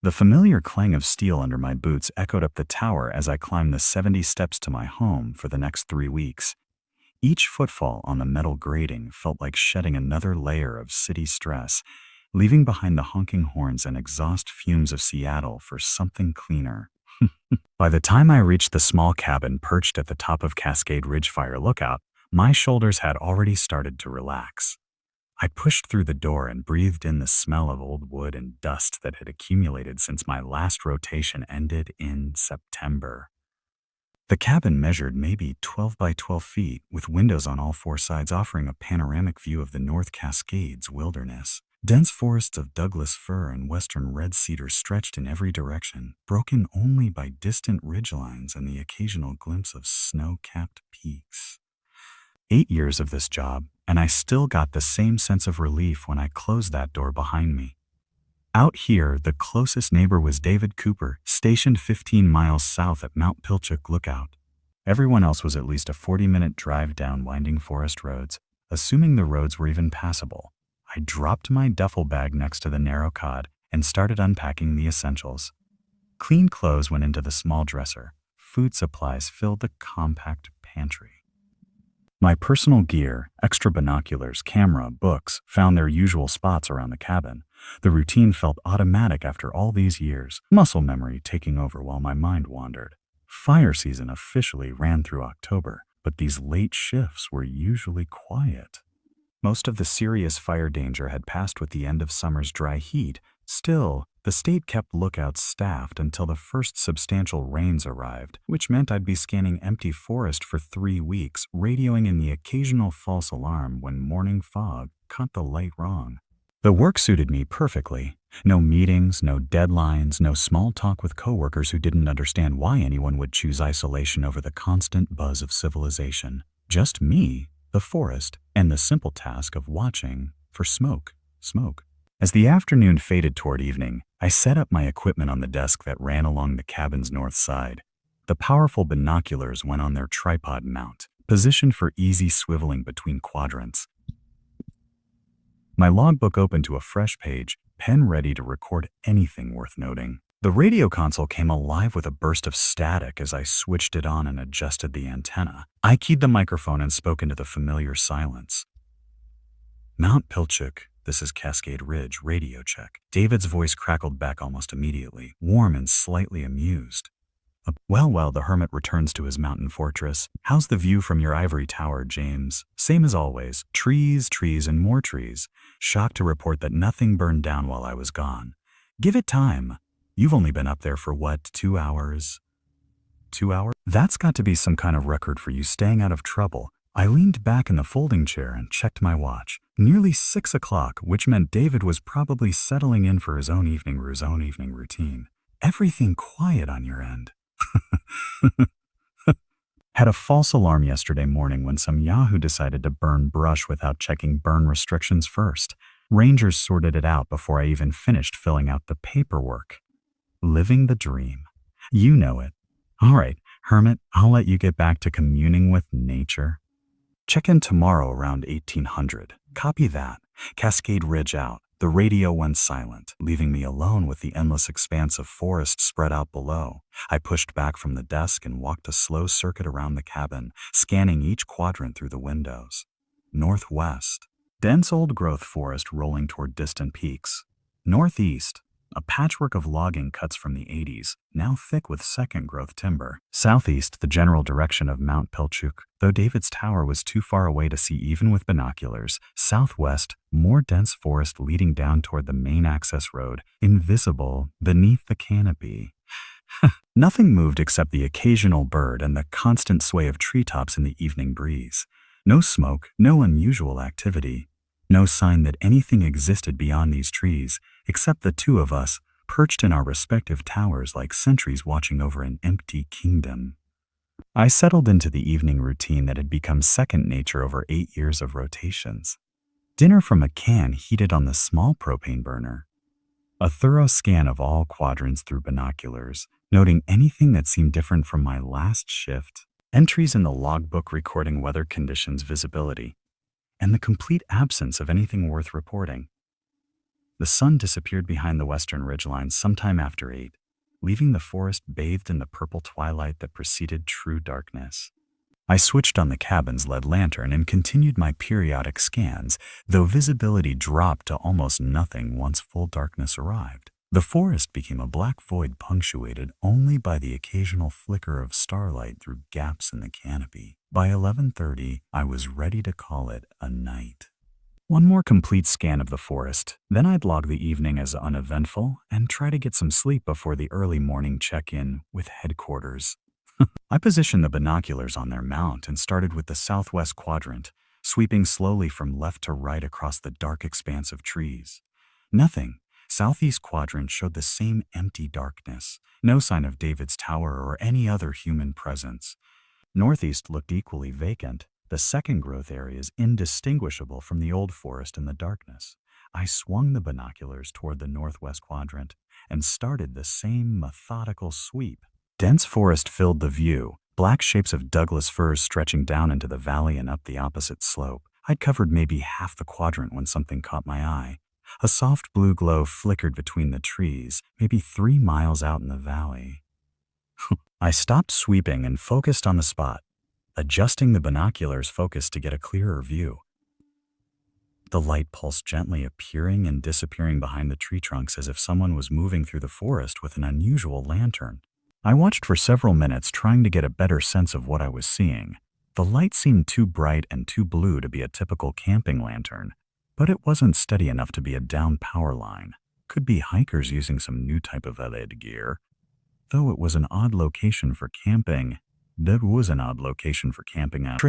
The familiar clang of steel under my boots echoed up the tower as I climbed the 70 steps to my home for the next 3 weeks. Each footfall on the metal grating felt like shedding another layer of city stress, leaving behind the honking horns and exhaust fumes of Seattle for something cleaner. By the time I reached the small cabin perched at the top of Cascade Ridge Fire Lookout, my shoulders had already started to relax. I pushed through the door and breathed in the smell of old wood and dust that had accumulated since my last rotation ended in September. The cabin measured maybe 12 by 12 feet, with windows on all 4 sides offering a panoramic view of the North Cascades wilderness. Dense forests of Douglas fir and western red cedar stretched in every direction, broken only by distant ridgelines and the occasional glimpse of snow-capped peaks. 8 years of this job, and I still got the same sense of relief when I closed that door behind me. Out here, the closest neighbor was David Cooper, stationed 15 miles south at Mount Pilchuck Lookout. Everyone else was at least a 40-minute drive down winding forest roads, assuming the roads were even passable. I dropped my duffel bag next to the narrow cot and started unpacking the essentials. Clean clothes went into the small dresser. Food supplies filled the compact pantry. My personal gear, extra binoculars, camera, books, found their usual spots around the cabin. The routine felt automatic after all these years, muscle memory taking over while my mind wandered. Fire season officially ran through October, but these late shifts were usually quiet. Most of the serious fire danger had passed with the end of summer's dry heat. Still, the state kept lookouts staffed until the first substantial rains arrived, which meant I'd be scanning empty forest for 3 weeks, radioing in the occasional false alarm when morning fog caught the light wrong. The work suited me perfectly. No meetings, no deadlines, no small talk with coworkers who didn't understand why anyone would choose isolation over the constant buzz of civilization. Just me, the forest, and the simple task of watching for smoke. As the afternoon faded toward evening, I set up my equipment on the desk that ran along the cabin's north side. The powerful binoculars went on their tripod mount, positioned for easy swiveling between quadrants. My logbook opened to a fresh page, pen ready to record anything worth noting. The radio console came alive with a burst of static as I switched it on and adjusted the antenna. I keyed the microphone and spoke into the familiar silence. Mount Pilchuck, this is Cascade Ridge, radio check. David's voice crackled back almost immediately, warm and slightly amused. Well, the hermit returns to his mountain fortress. How's the view from your ivory tower, James? Same as always. Trees, and more trees. Shocked to report that nothing burned down while I was gone. Give it time. You've only been up there for what, 2 hours? 2 hours? That's got to be some kind of record for you staying out of trouble. I leaned back in the folding chair and checked my watch. Nearly 6 o'clock, which meant David was probably settling in for his own evening routine. Everything quiet on your end. Had a false alarm yesterday morning when some yahoo decided to burn brush without checking burn restrictions first. Rangers sorted it out before I even finished filling out the paperwork. Living the dream. You know it. All right, hermit, I'll let you get back to communing with nature. Check in tomorrow around 1800. Copy that. Cascade Ridge out. The radio went silent, leaving me alone with the endless expanse of forest spread out below. I pushed back from the desk and walked a slow circuit around the cabin, scanning each quadrant through the windows. Northwest. Dense old-growth forest rolling toward distant peaks. Northeast. A patchwork of logging cuts from the 80s, now thick with second-growth timber. Southeast, the general direction of Mount Pilchuck, though David's tower was too far away to see even with binoculars. Southwest, more dense forest leading down toward the main access road, invisible beneath the canopy. Nothing moved except the occasional bird and the constant sway of treetops in the evening breeze. No smoke, no unusual activity. No sign that anything existed beyond these trees, except the two of us, perched in our respective towers like sentries watching over an empty kingdom. I settled into the evening routine that had become second nature over 8 years of rotations. Dinner from a can heated on the small propane burner. A thorough scan of all quadrants through binoculars, noting anything that seemed different from my last shift. Entries in the logbook recording weather conditions visibility, and the complete absence of anything worth reporting. The sun disappeared behind the western ridgeline sometime after 8, leaving the forest bathed in the purple twilight that preceded true darkness. I switched on the cabin's LED lantern and continued my periodic scans, though visibility dropped to almost nothing once full darkness arrived. The forest became a black void punctuated only by the occasional flicker of starlight through gaps in the canopy. By 11:30, I was ready to call it a night. One more complete scan of the forest, then I'd log the evening as uneventful and try to get some sleep before the early morning check-in with headquarters. I positioned the binoculars on their mount and started with the southwest quadrant, sweeping slowly from left to right across the dark expanse of trees. Nothing. Southeast quadrant showed the same empty darkness, no sign of David's tower or any other human presence. Northeast looked equally vacant, the second growth areas indistinguishable from the old forest in the darkness. I swung the binoculars toward the northwest quadrant and started the same methodical sweep. Dense forest filled the view, black shapes of Douglas firs stretching down into the valley and up the opposite slope. I'd covered maybe half the quadrant when something caught my eye. A soft blue glow flickered between the trees, maybe 3 miles out in the valley. I stopped sweeping and focused on the spot, adjusting the binoculars' focus to get a clearer view. The light pulsed gently, appearing and disappearing behind the tree trunks as if someone was moving through the forest with an unusual lantern. I watched for several minutes, trying to get a better sense of what I was seeing. The light seemed too bright and too blue to be a typical camping lantern, but it wasn't steady enough to be a down power line. Could be hikers using some new type of LED gear. Though it was an odd location for camping, out.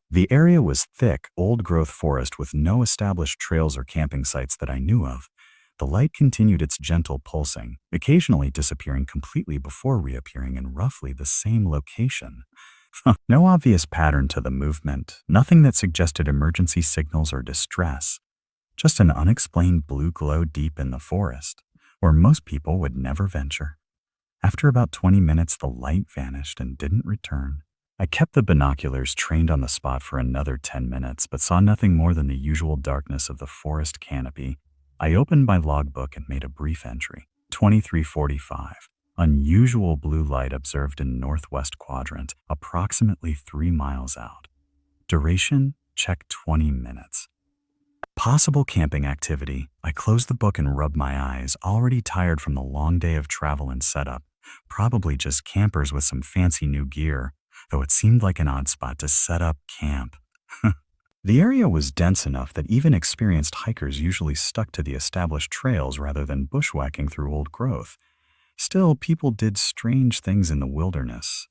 The area was thick, old-growth forest with no established trails or camping sites that I knew of. The light continued its gentle pulsing, occasionally disappearing completely before reappearing in roughly the same location. No obvious pattern to the movement, nothing that suggested emergency signals or distress. Just an unexplained blue glow deep in the forest, where most people would never venture. After about 20 minutes, the light vanished and didn't return. I kept the binoculars trained on the spot for another 10 minutes, but saw nothing more than the usual darkness of the forest canopy. I opened my logbook and made a brief entry. 23:45. Unusual blue light observed in northwest quadrant, approximately 3 miles out. Duration, check 20 minutes. Possible camping activity. I closed the book and rubbed my eyes, already tired from the long day of travel and setup. Probably just campers with some fancy new gear, though it seemed like an odd spot to set up camp. The area was dense enough that even experienced hikers usually stuck to the established trails rather than bushwhacking through old growth. Still, people did strange things in the wilderness.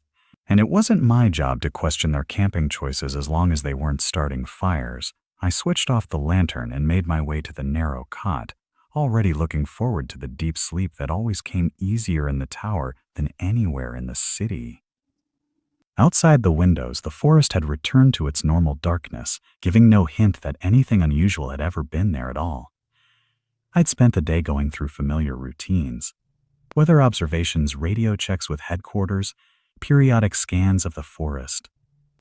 And it wasn't my job to question their camping choices as long as they weren't starting fires. I switched off the lantern and made my way to the narrow cot, already looking forward to the deep sleep that always came easier in the tower than anywhere in the city. Outside the windows, the forest had returned to its normal darkness, giving no hint that anything unusual had ever been there at all. I'd spent the day going through familiar routines. Weather observations, radio checks with headquarters, periodic scans of the forest.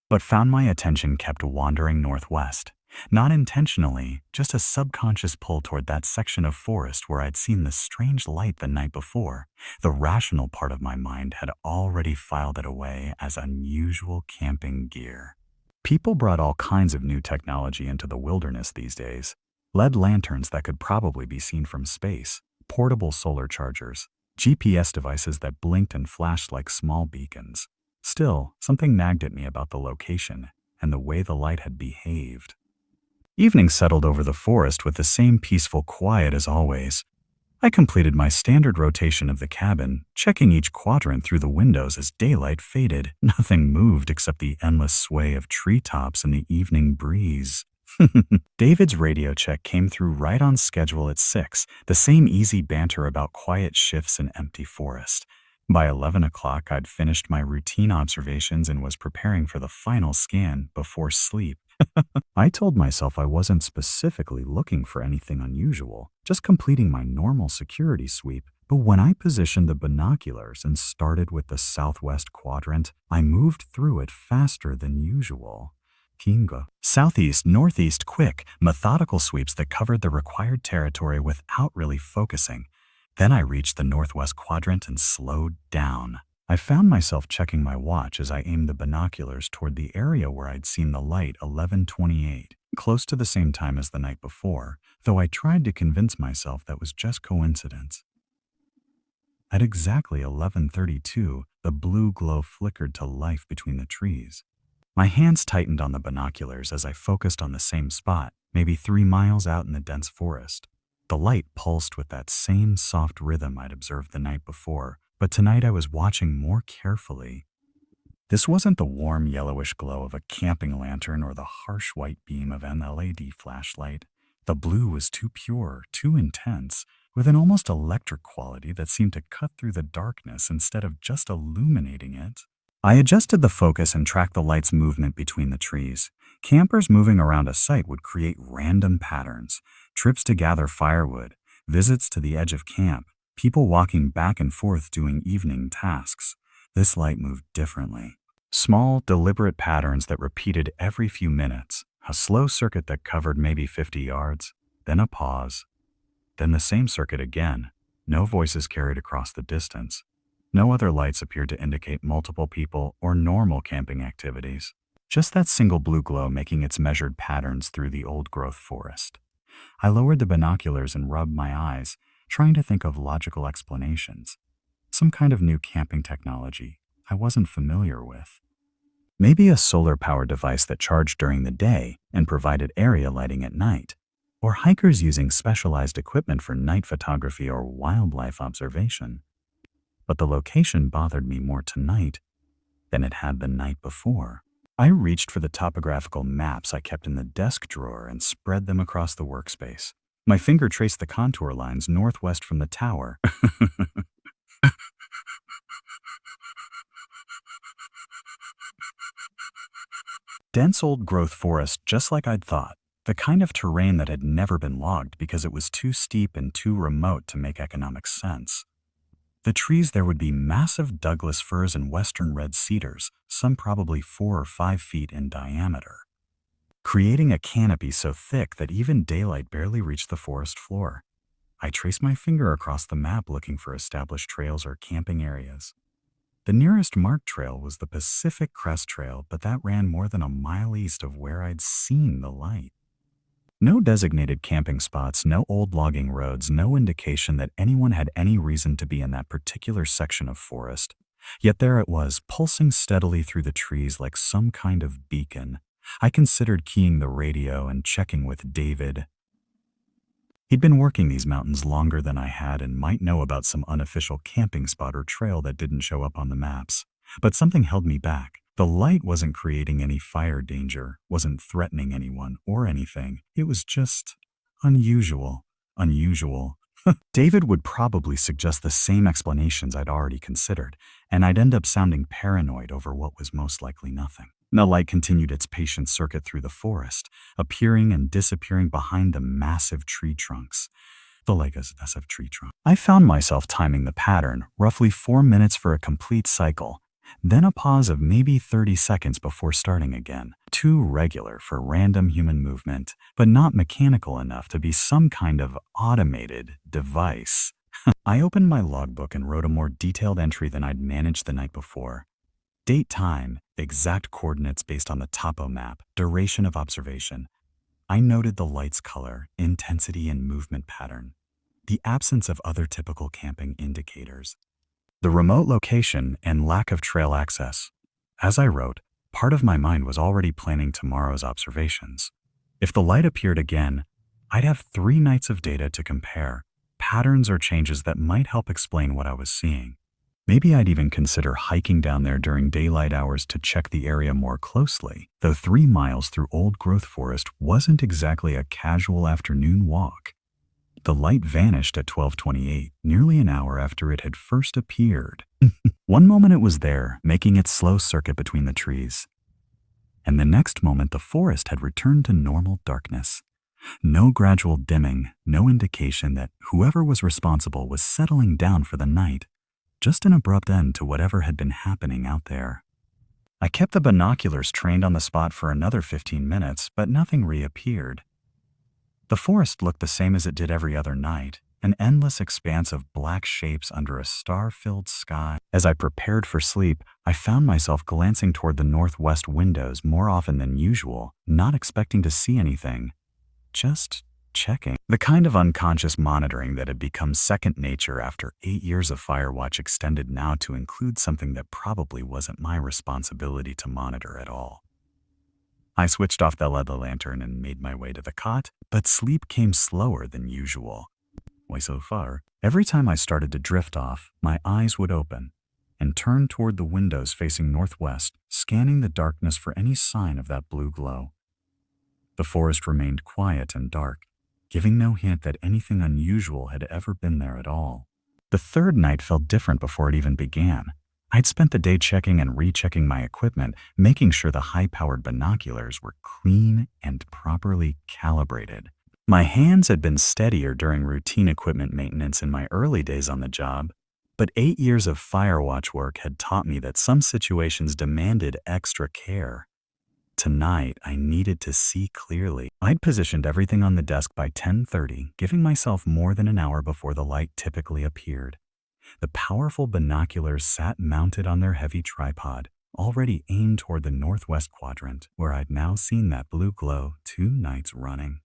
But found my attention kept wandering northwest. Not intentionally, just a subconscious pull toward that section of forest where I'd seen the strange light the night before. The rational part of my mind had already filed it away as unusual camping gear. People brought all kinds of new technology into the wilderness these days. LED lanterns that could probably be seen from space, portable solar chargers, GPS devices that blinked and flashed like small beacons. Still, something nagged at me about the location and the way the light had behaved. Evening settled over the forest with the same peaceful quiet as always. I completed my standard rotation of the cabin, checking each quadrant through the windows as daylight faded. Nothing moved except the endless sway of treetops and the evening breeze. David's radio check came through right on schedule at 6, the same easy banter about quiet shifts and empty forest. By 11 o'clock, I'd finished my routine observations and was preparing for the final scan before sleep. I told myself I wasn't specifically looking for anything unusual, just completing my normal security sweep. But when I positioned the binoculars and started with the southwest quadrant, I moved through it faster than usual. Kingo. Southeast, northeast, quick, methodical sweeps that covered the required territory without really focusing. Then I reached the northwest quadrant and slowed down. I found myself checking my watch as I aimed the binoculars toward the area where I'd seen the light 11:28, close to the same time as the night before, though I tried to convince myself that was just coincidence. At exactly 11:32, the blue glow flickered to life between the trees. My hands tightened on the binoculars as I focused on the same spot, maybe 3 miles out in the dense forest. The light pulsed with that same soft rhythm I'd observed the night before, but tonight I was watching more carefully. This wasn't the warm yellowish glow of a camping lantern or the harsh white beam of an LED flashlight. The blue was too pure, too intense, with an almost electric quality that seemed to cut through the darkness instead of just illuminating it. I adjusted the focus and tracked the light's movement between the trees. Campers moving around a site would create random patterns: trips to gather firewood, visits to the edge of camp, people walking back and forth doing evening tasks. This light moved differently. Small, deliberate patterns that repeated every few minutes, a slow circuit that covered maybe 50 yards, then a pause, then the same circuit again. No voices carried across the distance. No other lights appeared to indicate multiple people or normal camping activities. Just that single blue glow making its measured patterns through the old-growth forest. I lowered the binoculars and rubbed my eyes, trying to think of logical explanations. Some kind of new camping technology I wasn't familiar with. Maybe a solar power device that charged during the day and provided area lighting at night. Or hikers using specialized equipment for night photography or wildlife observation. But the location bothered me more tonight than it had the night before. I reached for the topographical maps I kept in the desk drawer and spread them across the workspace. My finger traced the contour lines northwest from the tower. Dense old-growth forest, just like I'd thought. The kind of terrain that had never been logged because it was too steep and too remote to make economic sense. The trees there would be massive Douglas firs and western red cedars, some probably 4 or 5 feet in diameter, creating a canopy so thick that even daylight barely reached the forest floor. I traced my finger across the map looking for established trails or camping areas. The nearest marked trail was the Pacific Crest Trail, but that ran more than a mile east of where I'd seen the light. No designated camping spots, no old logging roads, no indication that anyone had any reason to be in that particular section of forest. Yet there it was, pulsing steadily through the trees like some kind of beacon. I considered keying the radio and checking with David. He'd been working these mountains longer than I had and might know about some unofficial camping spot or trail that didn't show up on the maps. But something held me back. The light wasn't creating any fire danger, wasn't threatening anyone or anything. It was just unusual. Unusual. David would probably suggest the same explanations I'd already considered, and I'd end up sounding paranoid over what was most likely nothing. The light continued its patient circuit through the forest, appearing and disappearing behind the massive tree trunks. The legacy of tree trunk. I found myself timing the pattern, roughly 4 minutes for a complete cycle, then a pause of maybe 30 seconds before starting again. Too regular for random human movement, but not mechanical enough to be some kind of automated device. I opened my logbook and wrote a more detailed entry than I'd managed the night before. Date, time, exact coordinates based on the topo map, duration of observation. I noted the light's color, intensity, and movement pattern. The absence of other typical camping indicators. The remote location and lack of trail access. As I wrote, part of my mind was already planning tomorrow's observations. If the light appeared again, I'd have 3 nights of data to compare, patterns or changes that might help explain what I was seeing. Maybe I'd even consider hiking down there during daylight hours to check the area more closely, though 3 miles through old-growth forest wasn't exactly a casual afternoon walk. The light vanished at 12:28, nearly an hour after it had first appeared. One moment it was there, making its slow circuit between the trees. And the next moment the forest had returned to normal darkness. No gradual dimming, no indication that whoever was responsible was settling down for the night. Just an abrupt end to whatever had been happening out there. I kept the binoculars trained on the spot for another 15 minutes, but nothing reappeared. The forest looked the same as it did every other night, an endless expanse of black shapes under a star-filled sky. As I prepared for sleep, I found myself glancing toward the northwest windows more often than usual, not expecting to see anything. Just checking. The kind of unconscious monitoring that had become second nature after 8 years of Firewatch extended now to include something that probably wasn't my responsibility to monitor at all. I switched off the LED lantern and made my way to the cot, but sleep came slower than usual. Why so far? Every time I started to drift off, my eyes would open and turn toward the windows facing northwest, scanning the darkness for any sign of that blue glow. The forest remained quiet and dark, giving no hint that anything unusual had ever been there at all. The third night felt different before it even began. I'd spent the day checking and rechecking my equipment, making sure the high-powered binoculars were clean and properly calibrated. My hands had been steadier during routine equipment maintenance in my early days on the job, but 8 years of Firewatch work had taught me that some situations demanded extra care. Tonight, I needed to see clearly. I'd positioned everything on the desk by 10:30, giving myself more than an hour before the light typically appeared. The powerful binoculars sat mounted on their heavy tripod, already aimed toward the northwest quadrant, where I'd now seen that blue glow 2 nights running.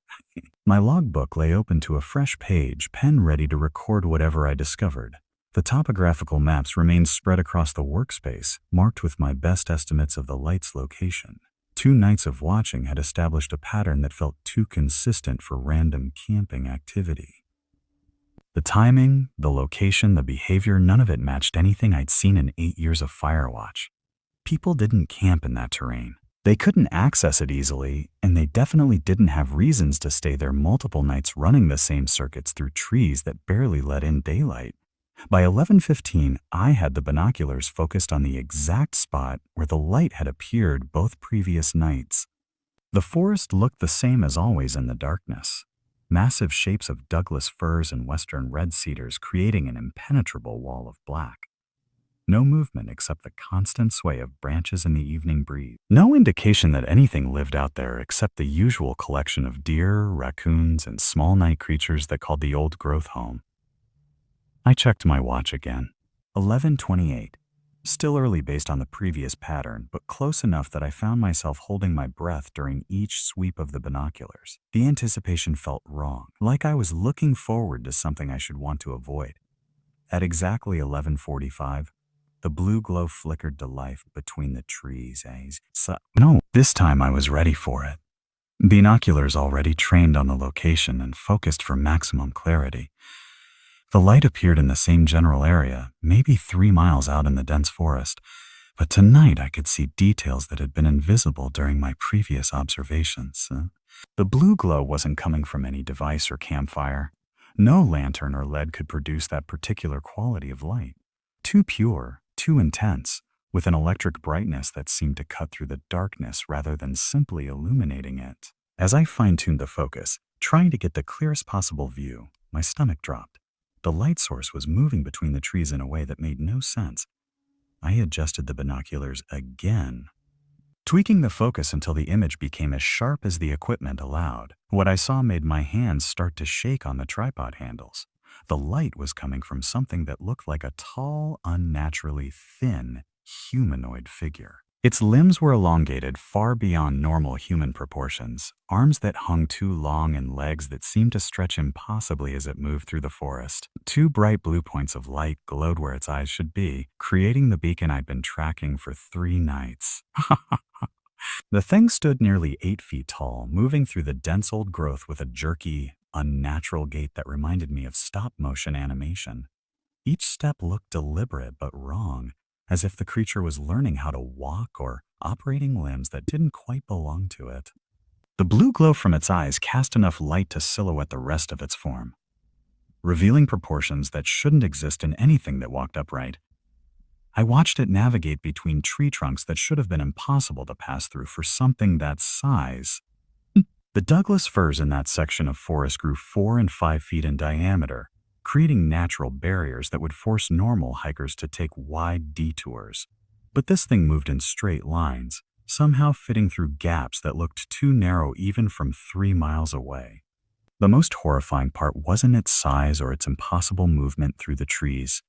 My logbook lay open to a fresh page, pen ready to record whatever I discovered. The topographical maps remained spread across the workspace, marked with my best estimates of the light's location. 2 nights of watching had established a pattern that felt too consistent for random camping activity. The timing, the location, the behavior, none of it matched anything I'd seen in 8 years of Firewatch. People didn't camp in that terrain. They couldn't access it easily, and they definitely didn't have reasons to stay there multiple nights running the same circuits through trees that barely let in daylight. By 11:15, I had the binoculars focused on the exact spot where the light had appeared both previous nights. The forest looked the same as always in the darkness. Massive shapes of Douglas firs and western red cedars creating an impenetrable wall of black. No movement except the constant sway of branches in the evening breeze. No indication that anything lived out there except the usual collection of deer, raccoons, and small night creatures that called the old growth home. I checked my watch again. 11:28. Still early based on the previous pattern, but close enough that I found myself holding my breath during each sweep of the binoculars. The anticipation felt wrong, like I was looking forward to something I should want to avoid. At exactly 11:45, the blue glow flickered to life between the trees. No, this time I was ready for it. Binoculars already trained on the location and focused for maximum clarity. The light appeared in the same general area, maybe 3 miles out in the dense forest, but tonight I could see details that had been invisible during my previous observations. The blue glow wasn't coming from any device or campfire. No lantern or LED could produce that particular quality of light. Too pure, too intense, with an electric brightness that seemed to cut through the darkness rather than simply illuminating it. As I fine-tuned the focus, trying to get the clearest possible view, my stomach dropped. The light source was moving between the trees in a way that made no sense. I adjusted the binoculars again, tweaking the focus until the image became as sharp as the equipment allowed. What I saw made my hands start to shake on the tripod handles. The light was coming from something that looked like a tall, unnaturally thin, humanoid figure. Its limbs were elongated far beyond normal human proportions, arms that hung too long and legs that seemed to stretch impossibly as it moved through the forest. 2 bright blue points of light glowed where its eyes should be, creating the beacon I'd been tracking for 3 nights. The thing stood nearly 8 feet tall, moving through the dense old growth with a jerky, unnatural gait that reminded me of stop-motion animation. Each step looked deliberate but wrong, as if the creature was learning how to walk or operating limbs that didn't quite belong to it. The blue glow from its eyes cast enough light to silhouette the rest of its form, revealing proportions that shouldn't exist in anything that walked upright. I watched it navigate between tree trunks that should have been impossible to pass through for something that size. The Douglas firs in that section of forest grew 4 and 5 feet in diameter, creating natural barriers that would force normal hikers to take wide detours. But this thing moved in straight lines, somehow fitting through gaps that looked too narrow even from 3 miles away. The most horrifying part wasn't its size or its impossible movement through the trees.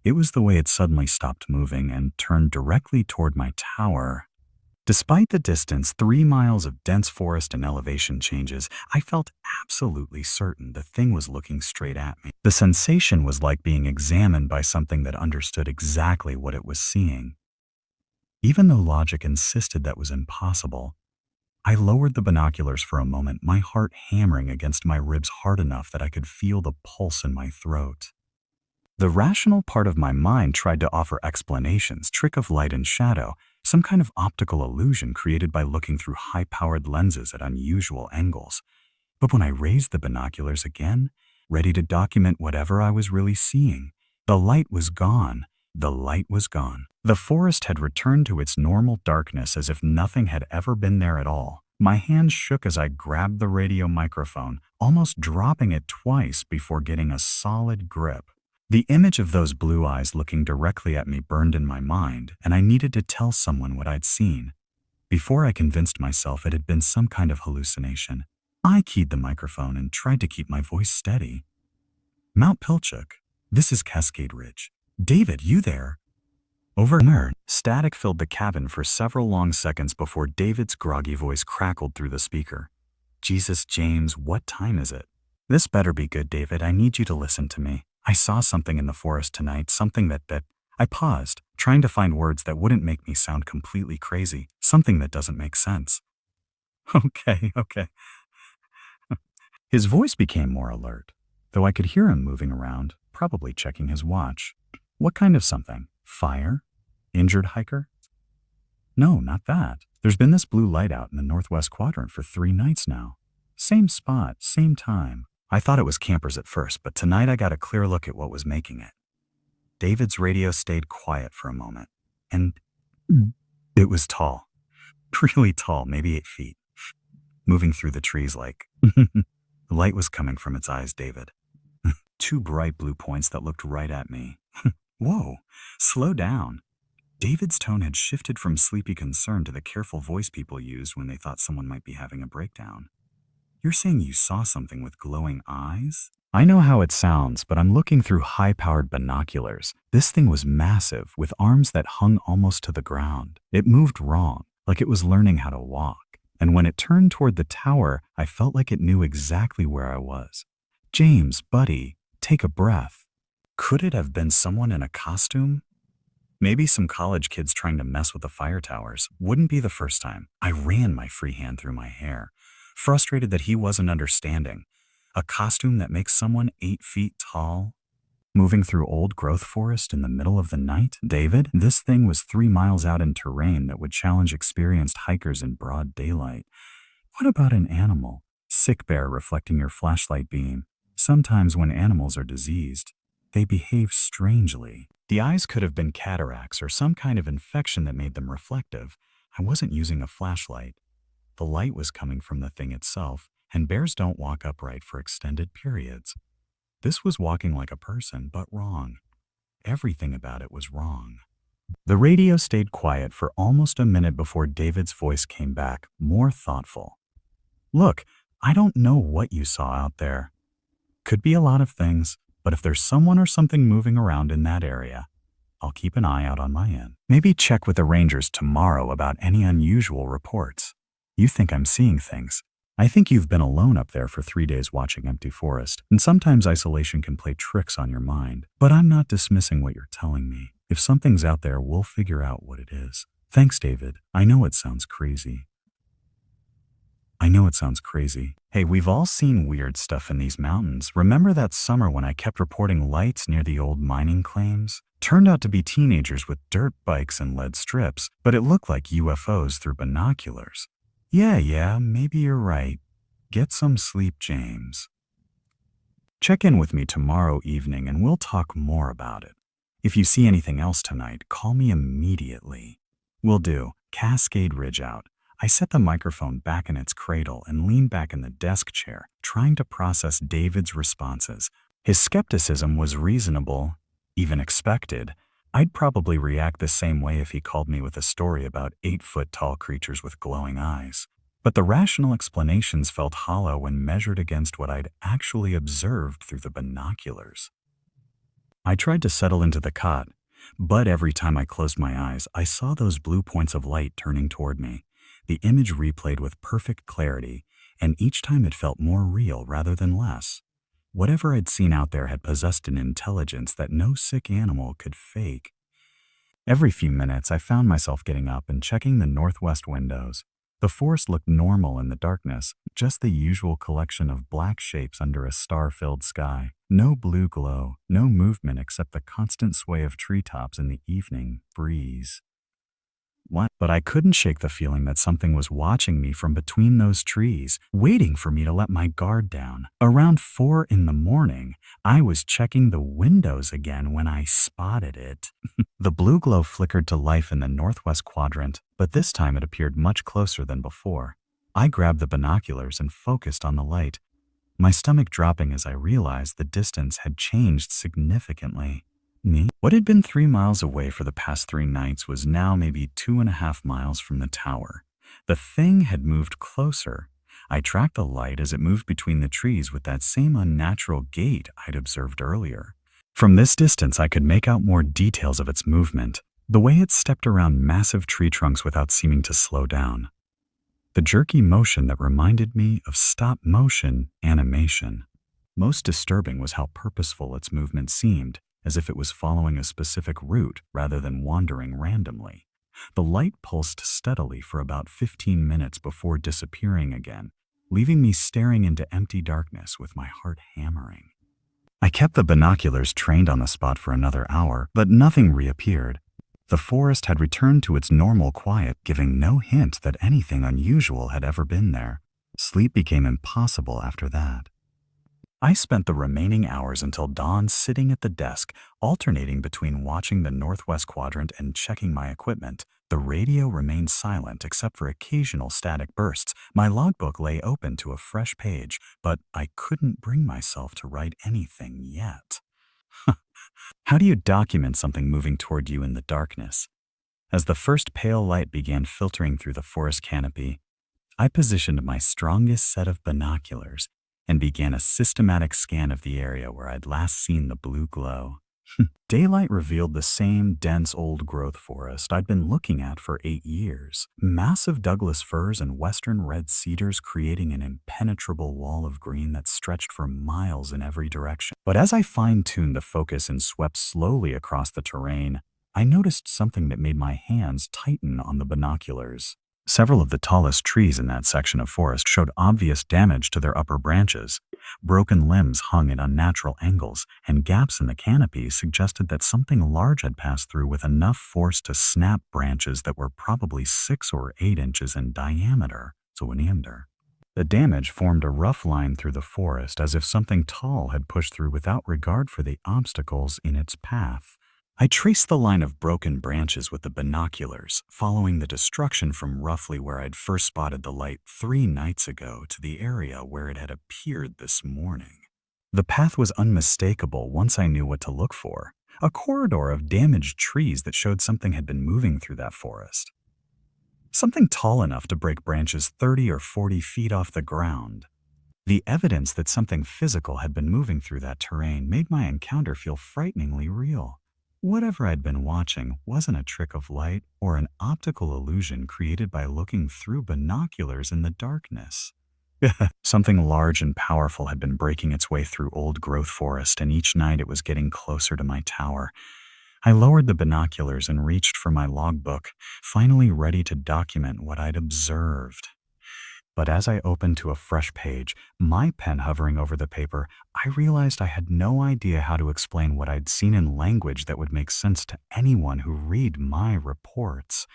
It was the way it suddenly stopped moving and turned directly toward my tower. Despite the distance, 3 miles of dense forest and elevation changes, I felt absolutely certain the thing was looking straight at me. The sensation was like being examined by something that understood exactly what it was seeing. Even though logic insisted that was impossible, I lowered the binoculars for a moment, my heart hammering against my ribs hard enough that I could feel the pulse in my throat. The rational part of my mind tried to offer explanations, trick of light and shadow, some kind of optical illusion created by looking through high-powered lenses at unusual angles. But when I raised the binoculars again, ready to document whatever I was really seeing, the light was gone. The light was gone. The forest had returned to its normal darkness as if nothing had ever been there at all. My hands shook as I grabbed the radio microphone, almost dropping it twice before getting a solid grip. The image of those blue eyes looking directly at me burned in my mind, and I needed to tell someone what I'd seen. Before I convinced myself it had been some kind of hallucination, I keyed the microphone and tried to keep my voice steady. Mount Pilchuck, this is Cascade Ridge. David, you there? Over. Static filled the cabin for several long seconds before David's groggy voice crackled through the speaker. Jesus, James, what time is it? This better be good, David. I need you to listen to me. I saw something in the forest tonight, something that I paused, trying to find words that wouldn't make me sound completely crazy, something that doesn't make sense. Okay. His voice became more alert, though I could hear him moving around, probably checking his watch. What kind of something? Fire? Injured hiker? No, not that. There's been this blue light out in the northwest quadrant for 3 nights now. Same spot, same time. I thought it was campers at first, but tonight I got a clear look at what was making it. David's radio stayed quiet for a moment, and it was tall. Really tall, maybe 8 feet. Moving through the trees like... The light was coming from its eyes, David. 2 bright blue points that looked right at me. Whoa, slow down. David's tone had shifted from sleepy concern to the careful voice people used when they thought someone might be having a breakdown. You're saying you saw something with glowing eyes? I know how it sounds, but I'm looking through high-powered binoculars. This thing was massive, with arms that hung almost to the ground. It moved wrong, like it was learning how to walk. And when it turned toward the tower, I felt like it knew exactly where I was. James, buddy, take a breath. Could it have been someone in a costume? Maybe some college kids trying to mess with the fire towers. Wouldn't be the first time. I ran my free hand through my hair, frustrated that he wasn't understanding. A costume that makes someone 8 feet tall? Moving through old growth forest in the middle of the night? David, this thing was 3 miles out in terrain that would challenge experienced hikers in broad daylight. What about an animal? Sick bear reflecting your flashlight beam. Sometimes when animals are diseased, they behave strangely. The eyes could have been cataracts or some kind of infection that made them reflective. I wasn't using a flashlight. The light was coming from the thing itself, and bears don't walk upright for extended periods. This was walking like a person, but wrong. Everything about it was wrong. The radio stayed quiet for almost a minute before David's voice came back, more thoughtful. Look, I don't know what you saw out there. Could be a lot of things, but if there's someone or something moving around in that area, I'll keep an eye out on my end. Maybe check with the rangers tomorrow about any unusual reports. You think I'm seeing things. I think you've been alone up there for 3 days watching empty forest, and sometimes isolation can play tricks on your mind. But I'm not dismissing what you're telling me. If something's out there, we'll figure out what it is. Thanks, David. I know it sounds crazy. Hey, we've all seen weird stuff in these mountains. Remember that summer when I kept reporting lights near the old mining claims? Turned out to be teenagers with dirt bikes and lead strips, but it looked like UFOs through binoculars. Yeah, maybe you're right. Get some sleep, James. Check in with me tomorrow evening and we'll talk more about it. If you see anything else tonight, call me immediately. Will do. Cascade Ridge out. I set the microphone back in its cradle and leaned back in the desk chair, trying to process David's responses. His skepticism was reasonable, even expected, I'd probably react the same way if he called me with a story about 8-foot-tall creatures with glowing eyes. But the rational explanations felt hollow when measured against what I'd actually observed through the binoculars. I tried to settle into the cot, but every time I closed my eyes, I saw those blue points of light turning toward me. The image replayed with perfect clarity, and each time it felt more real rather than less. Whatever I'd seen out there had possessed an intelligence that no sick animal could fake. Every few minutes, I found myself getting up and checking the northwest windows. The forest looked normal in the darkness, just the usual collection of black shapes under a star-filled sky. No blue glow, no movement except the constant sway of treetops in the evening breeze. But I couldn't shake the feeling that something was watching me from between those trees, waiting for me to let my guard down. Around 4 in the morning, I was checking the windows again when I spotted it. The blue glow flickered to life in the northwest quadrant, but this time it appeared much closer than before. I grabbed the binoculars and focused on the light, my stomach dropping as I realized the distance had changed significantly. What had been 3 miles away for the past 3 nights was now maybe 2.5 miles from the tower. The thing had moved closer. I tracked the light as it moved between the trees with that same unnatural gait I'd observed earlier. From this distance, I could make out more details of its movement, the way it stepped around massive tree trunks without seeming to slow down. The jerky motion that reminded me of stop-motion animation. Most disturbing was how purposeful its movement seemed, as if it was following a specific route rather than wandering randomly. The light pulsed steadily for about 15 minutes before disappearing again, leaving me staring into empty darkness with my heart hammering. I kept the binoculars trained on the spot for another hour, but nothing reappeared. The forest had returned to its normal quiet, giving no hint that anything unusual had ever been there. Sleep became impossible after that. I spent the remaining hours until dawn sitting at the desk, alternating between watching the northwest quadrant and checking my equipment. The radio remained silent except for occasional static bursts. My logbook lay open to a fresh page, but I couldn't bring myself to write anything yet. How do you document something moving toward you in the darkness? As the first pale light began filtering through the forest canopy, I positioned my strongest set of binoculars and began a systematic scan of the area where I'd last seen the blue glow. Daylight revealed the same dense old-growth forest I'd been looking at for 8 years. Massive Douglas firs and western red cedars creating an impenetrable wall of green that stretched for miles in every direction. But as I fine-tuned the focus and swept slowly across the terrain, I noticed something that made my hands tighten on the binoculars. Several of the tallest trees in that section of forest showed obvious damage to their upper branches. Broken limbs hung at unnatural angles, and gaps in the canopy suggested that something large had passed through with enough force to snap branches that were probably 6 or 8 inches in diameter. The damage formed a rough line through the forest as if something tall had pushed through without regard for the obstacles in its path. I traced the line of broken branches with the binoculars, following the destruction from roughly where I'd first spotted the light 3 nights ago to the area where it had appeared this morning. The path was unmistakable once I knew what to look for, a corridor of damaged trees that showed something had been moving through that forest. Something tall enough to break branches 30 or 40 feet off the ground. The evidence that something physical had been moving through that terrain made my encounter feel frighteningly real. Whatever I'd been watching wasn't a trick of light or an optical illusion created by looking through binoculars in the darkness. Something large and powerful had been breaking its way through old-growth forest, and each night it was getting closer to my tower. I lowered the binoculars and reached for my logbook, finally ready to document what I'd observed. But as I opened to a fresh page, my pen hovering over the paper, I realized I had no idea how to explain what I'd seen in language that would make sense to anyone who read my reports.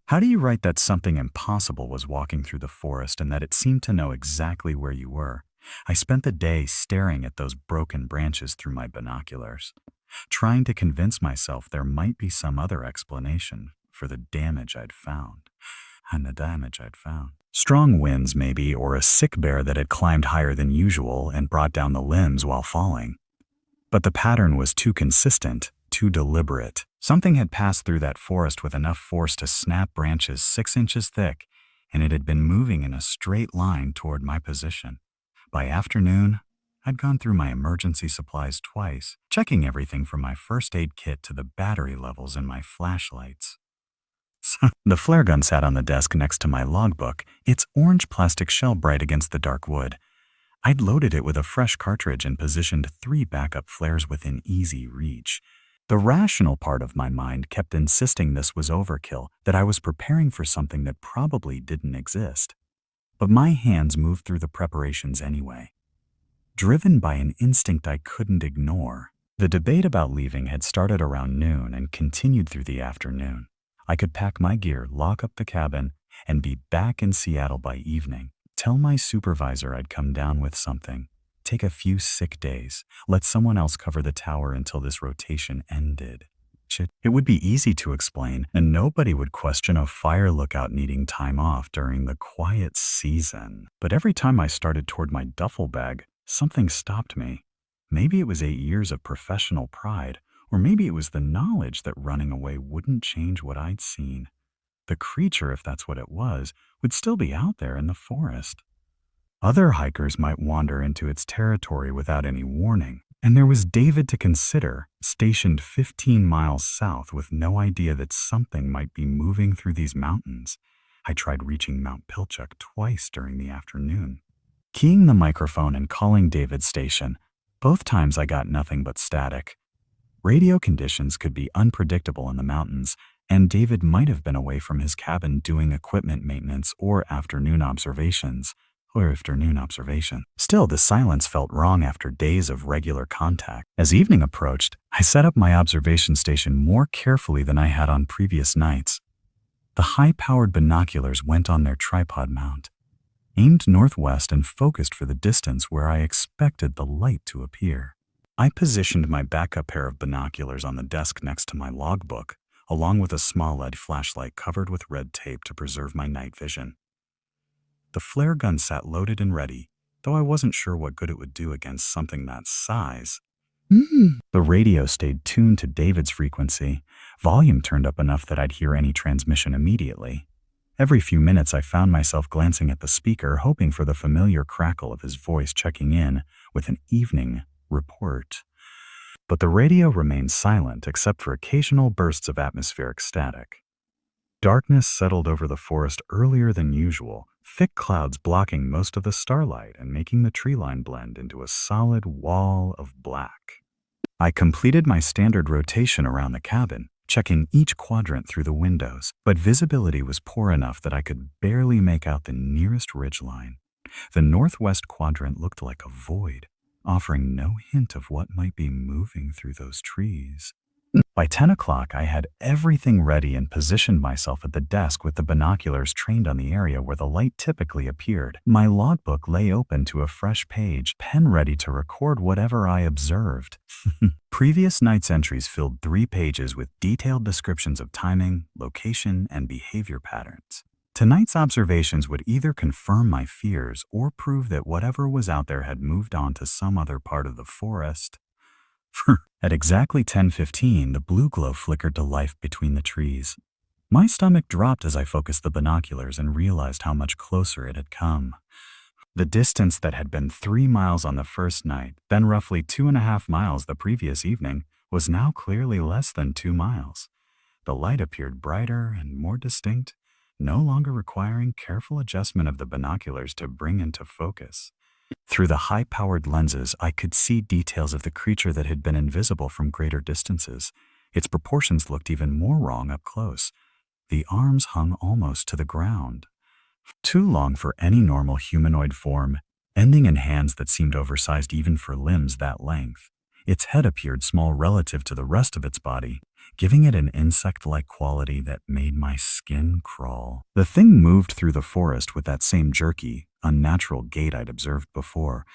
How do you write that something impossible was walking through the forest and that it seemed to know exactly where you were? I spent the day staring at those broken branches through my binoculars, trying to convince myself there might be some other explanation for the damage I'd found. Strong winds, maybe, or a sick bear that had climbed higher than usual and brought down the limbs while falling. But the pattern was too consistent, too deliberate. Something had passed through that forest with enough force to snap branches 6 inches thick, and it had been moving in a straight line toward my position. By afternoon, I'd gone through my emergency supplies twice, checking everything from my first aid kit to the battery levels in my flashlights. The flare gun sat on the desk next to my logbook, its orange plastic shell bright against the dark wood. I'd loaded it with a fresh cartridge and positioned 3 backup flares within easy reach. The rational part of my mind kept insisting this was overkill, that I was preparing for something that probably didn't exist. But my hands moved through the preparations anyway, driven by an instinct I couldn't ignore. The debate about leaving had started around noon and continued through the afternoon. I could pack my gear, lock up the cabin, and be back in Seattle by evening. Tell my supervisor I'd come down with something, take a few sick days, let someone else cover the tower until this rotation ended. It would be easy to explain, and nobody would question a fire lookout needing time off during the quiet season. But every time I started toward my duffel bag, something stopped me. Maybe it was 8 years of professional pride, or maybe it was the knowledge that running away wouldn't change what I'd seen. The creature, if that's what it was, would still be out there in the forest. Other hikers might wander into its territory without any warning, and there was David to consider, stationed 15 miles south with no idea that something might be moving through these mountains. I tried reaching Mount Pilchuck twice during the afternoon, keying the microphone and calling David's station. Both times I got nothing but static. Radio conditions could be unpredictable in the mountains, and David might have been away from his cabin doing equipment maintenance or afternoon observations. Still, the silence felt wrong after days of regular contact. As evening approached, I set up my observation station more carefully than I had on previous nights. The high-powered binoculars went on their tripod mount, aimed northwest and focused for the distance where I expected the light to appear. I positioned my backup pair of binoculars on the desk next to my logbook, along with a small LED flashlight covered with red tape to preserve my night vision. The flare gun sat loaded and ready, though I wasn't sure what good it would do against something that size. The radio stayed tuned to David's frequency, volume turned up enough that I'd hear any transmission immediately. Every few minutes I found myself glancing at the speaker, hoping for the familiar crackle of his voice checking in with an evening report. But the radio remained silent except for occasional bursts of atmospheric static. Darkness settled over the forest earlier than usual, thick clouds blocking most of the starlight and making the tree line blend into a solid wall of black. I completed my standard rotation around the cabin, checking each quadrant through the windows, but visibility was poor enough that I could barely make out the nearest ridgeline. The northwest quadrant looked like a void, offering no hint of what might be moving through those trees. By 10 o'clock, I had everything ready and positioned myself at the desk with the binoculars trained on the area where the light typically appeared. My logbook lay open to a fresh page, pen ready to record whatever I observed. Previous night's entries filled 3 pages with detailed descriptions of timing, location, and behavior patterns. Tonight's observations would either confirm my fears or prove that whatever was out there had moved on to some other part of the forest. At exactly 10:15, the blue glow flickered to life between the trees. My stomach dropped as I focused the binoculars and realized how much closer it had come. The distance that had been 3 miles on the first night, then roughly 2.5 miles the previous evening, was now clearly less than 2 miles. The light appeared brighter and more distinct, no longer requiring careful adjustment of the binoculars to bring into focus. Through the high-powered lenses, I could see details of the creature that had been invisible from greater distances. Its proportions looked even more wrong up close. The arms hung almost to the ground, too long for any normal humanoid form, ending in hands that seemed oversized even for limbs that length. Its head appeared small relative to the rest of its body, giving it an insect-like quality that made my skin crawl. The thing moved through the forest with that same jerky, unnatural gait I'd observed before,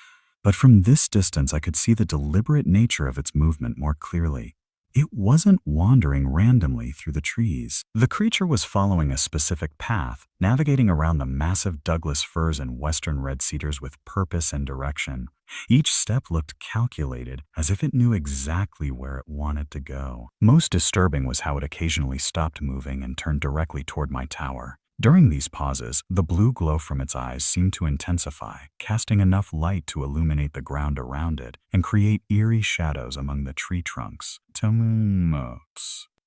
but from this distance I could see the deliberate nature of its movement more clearly. It wasn't wandering randomly through the trees. The creature was following a specific path, navigating around the massive Douglas firs and western red cedars with purpose and direction. Each step looked calculated, as if it knew exactly where it wanted to go. Most disturbing was how it occasionally stopped moving and turned directly toward my tower. During these pauses, the blue glow from its eyes seemed to intensify, casting enough light to illuminate the ground around it and create eerie shadows among the tree trunks. The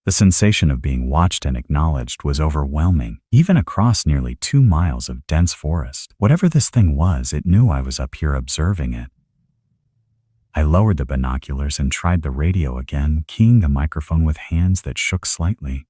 sensation of being watched and acknowledged was overwhelming, even across nearly 2 miles of dense forest. Whatever this thing was, it knew I was up here observing it. I lowered the binoculars and tried the radio again, keying the microphone with hands that shook slightly.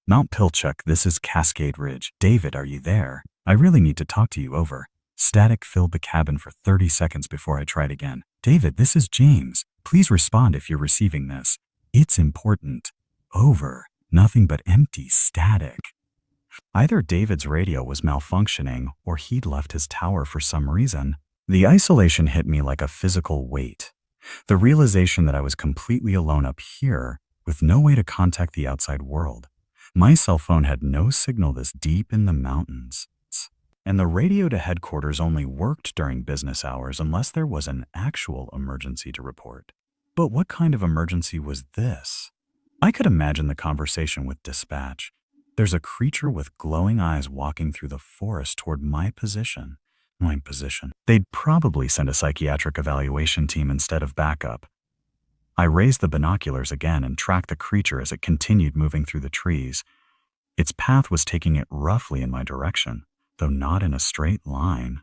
Mount Pilchuck, this is Cascade Ridge. David, are you there? I really need to talk to you, over. Static filled the cabin for 30 seconds before I tried again. David, this is James. Please respond if you're receiving this. It's important. Over. Nothing but empty static. Either David's radio was malfunctioning or he'd left his tower for some reason. The isolation hit me like a physical weight. The realization that I was completely alone up here, with no way to contact the outside world. My cell phone had no signal this deep in the mountains. And the radio to headquarters only worked during business hours unless there was an actual emergency to report. But what kind of emergency was this? I could imagine the conversation with dispatch. There's a creature with glowing eyes walking through the forest toward my position. They'd probably send a psychiatric evaluation team instead of backup. I raised the binoculars again and tracked the creature as it continued moving through the trees. Its path was taking it roughly in my direction, though not in a straight line.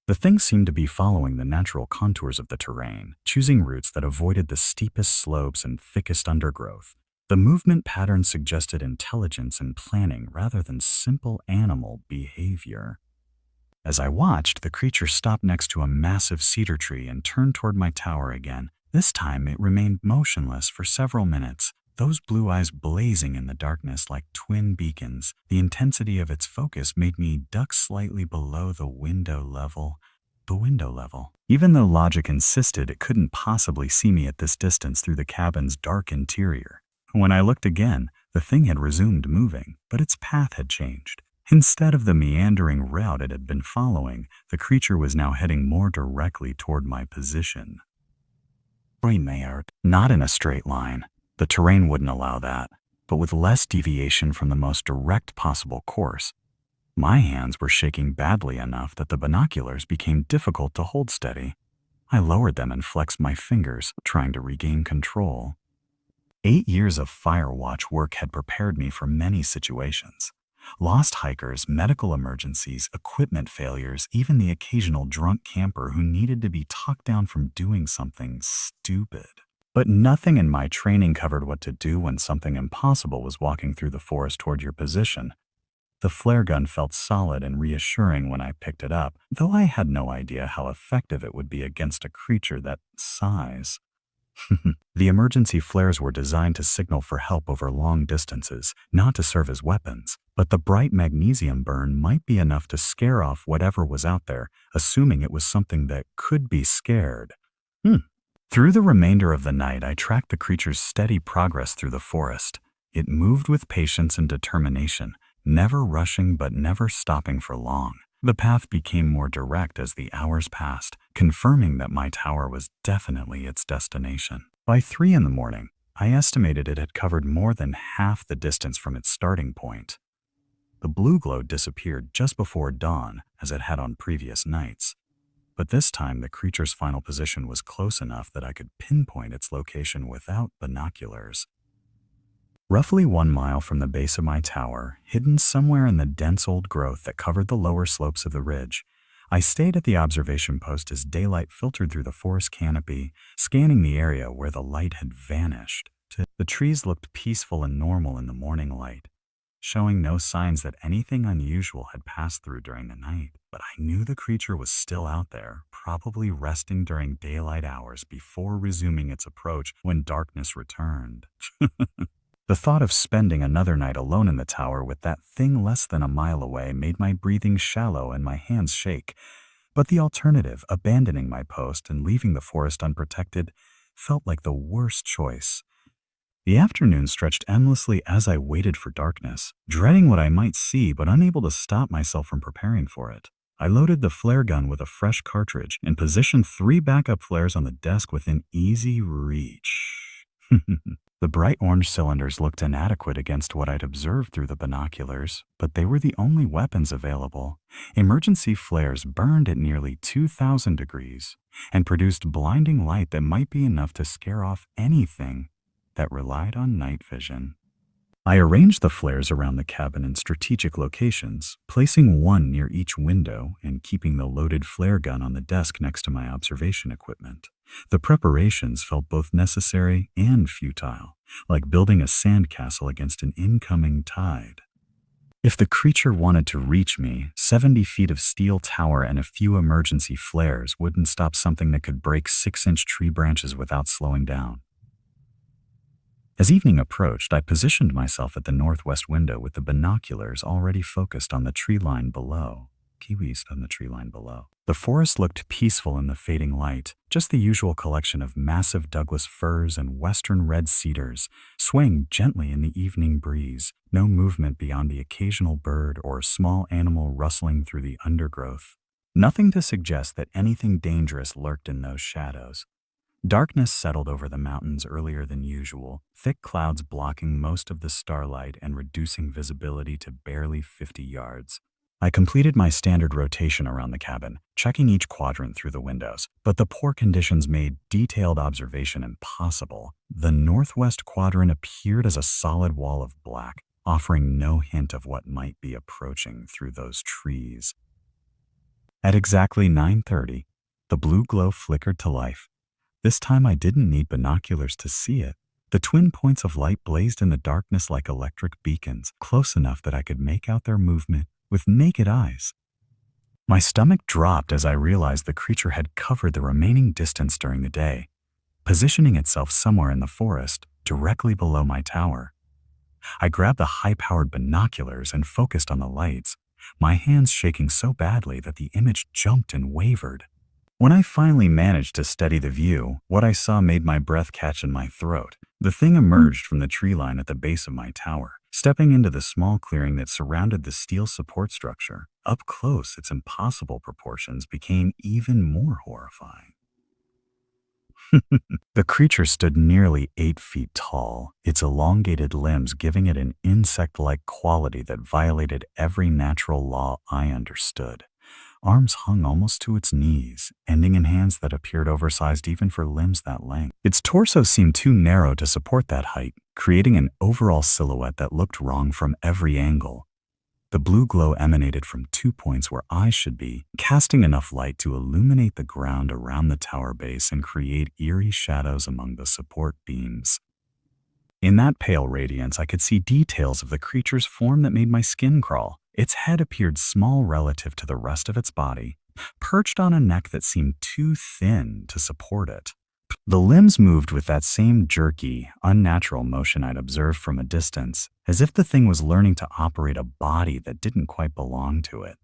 The thing seemed to be following the natural contours of the terrain, choosing routes that avoided the steepest slopes and thickest undergrowth. The movement pattern suggested intelligence and planning rather than simple animal behavior. As I watched, the creature stopped next to a massive cedar tree and turned toward my tower again. This time it remained motionless for several minutes, those blue eyes blazing in the darkness like twin beacons. The intensity of its focus made me duck slightly below the window level. Even though logic insisted it couldn't possibly see me at this distance through the cabin's dark interior. When I looked again, the thing had resumed moving, but its path had changed. Instead of the meandering route it had been following, the creature was now heading more directly toward my position. Not in a straight line. The terrain wouldn't allow that, but with less deviation from the most direct possible course. My hands were shaking badly enough that the binoculars became difficult to hold steady. I lowered them and flexed my fingers, trying to regain control. 8 years of fire watch work had prepared me for many situations. Lost hikers, medical emergencies, equipment failures, even the occasional drunk camper who needed to be talked down from doing something stupid. But nothing in my training covered what to do when something impossible was walking through the forest toward your position. The flare gun felt solid and reassuring when I picked it up, though I had no idea how effective it would be against a creature that size. The emergency flares were designed to signal for help over long distances, not to serve as weapons, but the bright magnesium burn might be enough to scare off whatever was out there, assuming it was something that could be scared. Through the remainder of the night, I tracked the creature's steady progress through the forest. It moved with patience and determination, never rushing but never stopping for long. The path became more direct as the hours passed, confirming that my tower was definitely its destination. By 3 in the morning, I estimated it had covered more than half the distance from its starting point. The blue glow disappeared just before dawn, as it had on previous nights. But this time, the creature's final position was close enough that I could pinpoint its location without binoculars. Roughly 1 mile from the base of my tower, hidden somewhere in the dense old growth that covered the lower slopes of the ridge, I stayed at the observation post as daylight filtered through the forest canopy, scanning the area where the light had vanished. The trees looked peaceful and normal in the morning light, showing no signs that anything unusual had passed through during the night. But I knew the creature was still out there, probably resting during daylight hours before resuming its approach when darkness returned. The thought of spending another night alone in the tower with that thing less than a mile away made my breathing shallow and my hands shake. But the alternative, abandoning my post and leaving the forest unprotected, felt like the worst choice. The afternoon stretched endlessly as I waited for darkness, dreading what I might see but unable to stop myself from preparing for it. I loaded the flare gun with a fresh cartridge and positioned 3 backup flares on the desk within easy reach. The bright orange cylinders looked inadequate against what I'd observed through the binoculars, but they were the only weapons available. Emergency flares burned at nearly 2,000 degrees and produced blinding light that might be enough to scare off anything that relied on night vision. I arranged the flares around the cabin in strategic locations, placing one near each window and keeping the loaded flare gun on the desk next to my observation equipment. The preparations felt both necessary and futile, like building a sandcastle against an incoming tide. If the creature wanted to reach me, 70 feet of steel tower and a few emergency flares wouldn't stop something that could break 6-inch tree branches without slowing down. As evening approached, I positioned myself at the northwest window with the binoculars already focused on the tree line below. Kiwis on the tree line below. The forest looked peaceful in the fading light, just the usual collection of massive Douglas firs and western red cedars, swaying gently in the evening breeze, no movement beyond the occasional bird or small animal rustling through the undergrowth. Nothing to suggest that anything dangerous lurked in those shadows. Darkness settled over the mountains earlier than usual, thick clouds blocking most of the starlight and reducing visibility to barely 50 yards. I completed my standard rotation around the cabin, checking each quadrant through the windows, but the poor conditions made detailed observation impossible. The northwest quadrant appeared as a solid wall of black, offering no hint of what might be approaching through those trees. At exactly 9:30, the blue glow flickered to life. This time I didn't need binoculars to see it. The twin points of light blazed in the darkness like electric beacons, close enough that I could make out their movement with naked eyes. My stomach dropped as I realized the creature had covered the remaining distance during the day, positioning itself somewhere in the forest, directly below my tower. I grabbed the high-powered binoculars and focused on the lights, my hands shaking so badly that the image jumped and wavered. When I finally managed to steady the view, what I saw made my breath catch in my throat. The thing emerged from the tree line at the base of my tower, stepping into the small clearing that surrounded the steel support structure. Up close, its impossible proportions became even more horrifying. The creature stood nearly 8 feet tall, its elongated limbs giving it an insect-like quality that violated every natural law I understood. Arms hung almost to its knees, ending in hands that appeared oversized even for limbs that length. Its torso seemed too narrow to support that height, creating an overall silhouette that looked wrong from every angle. The blue glow emanated from 2 points where eyes should be, casting enough light to illuminate the ground around the tower base and create eerie shadows among the support beams. In that pale radiance, I could see details of the creature's form that made my skin crawl. Its head appeared small relative to the rest of its body, perched on a neck that seemed too thin to support it. The limbs moved with that same jerky, unnatural motion I'd observed from a distance, as if the thing was learning to operate a body that didn't quite belong to it.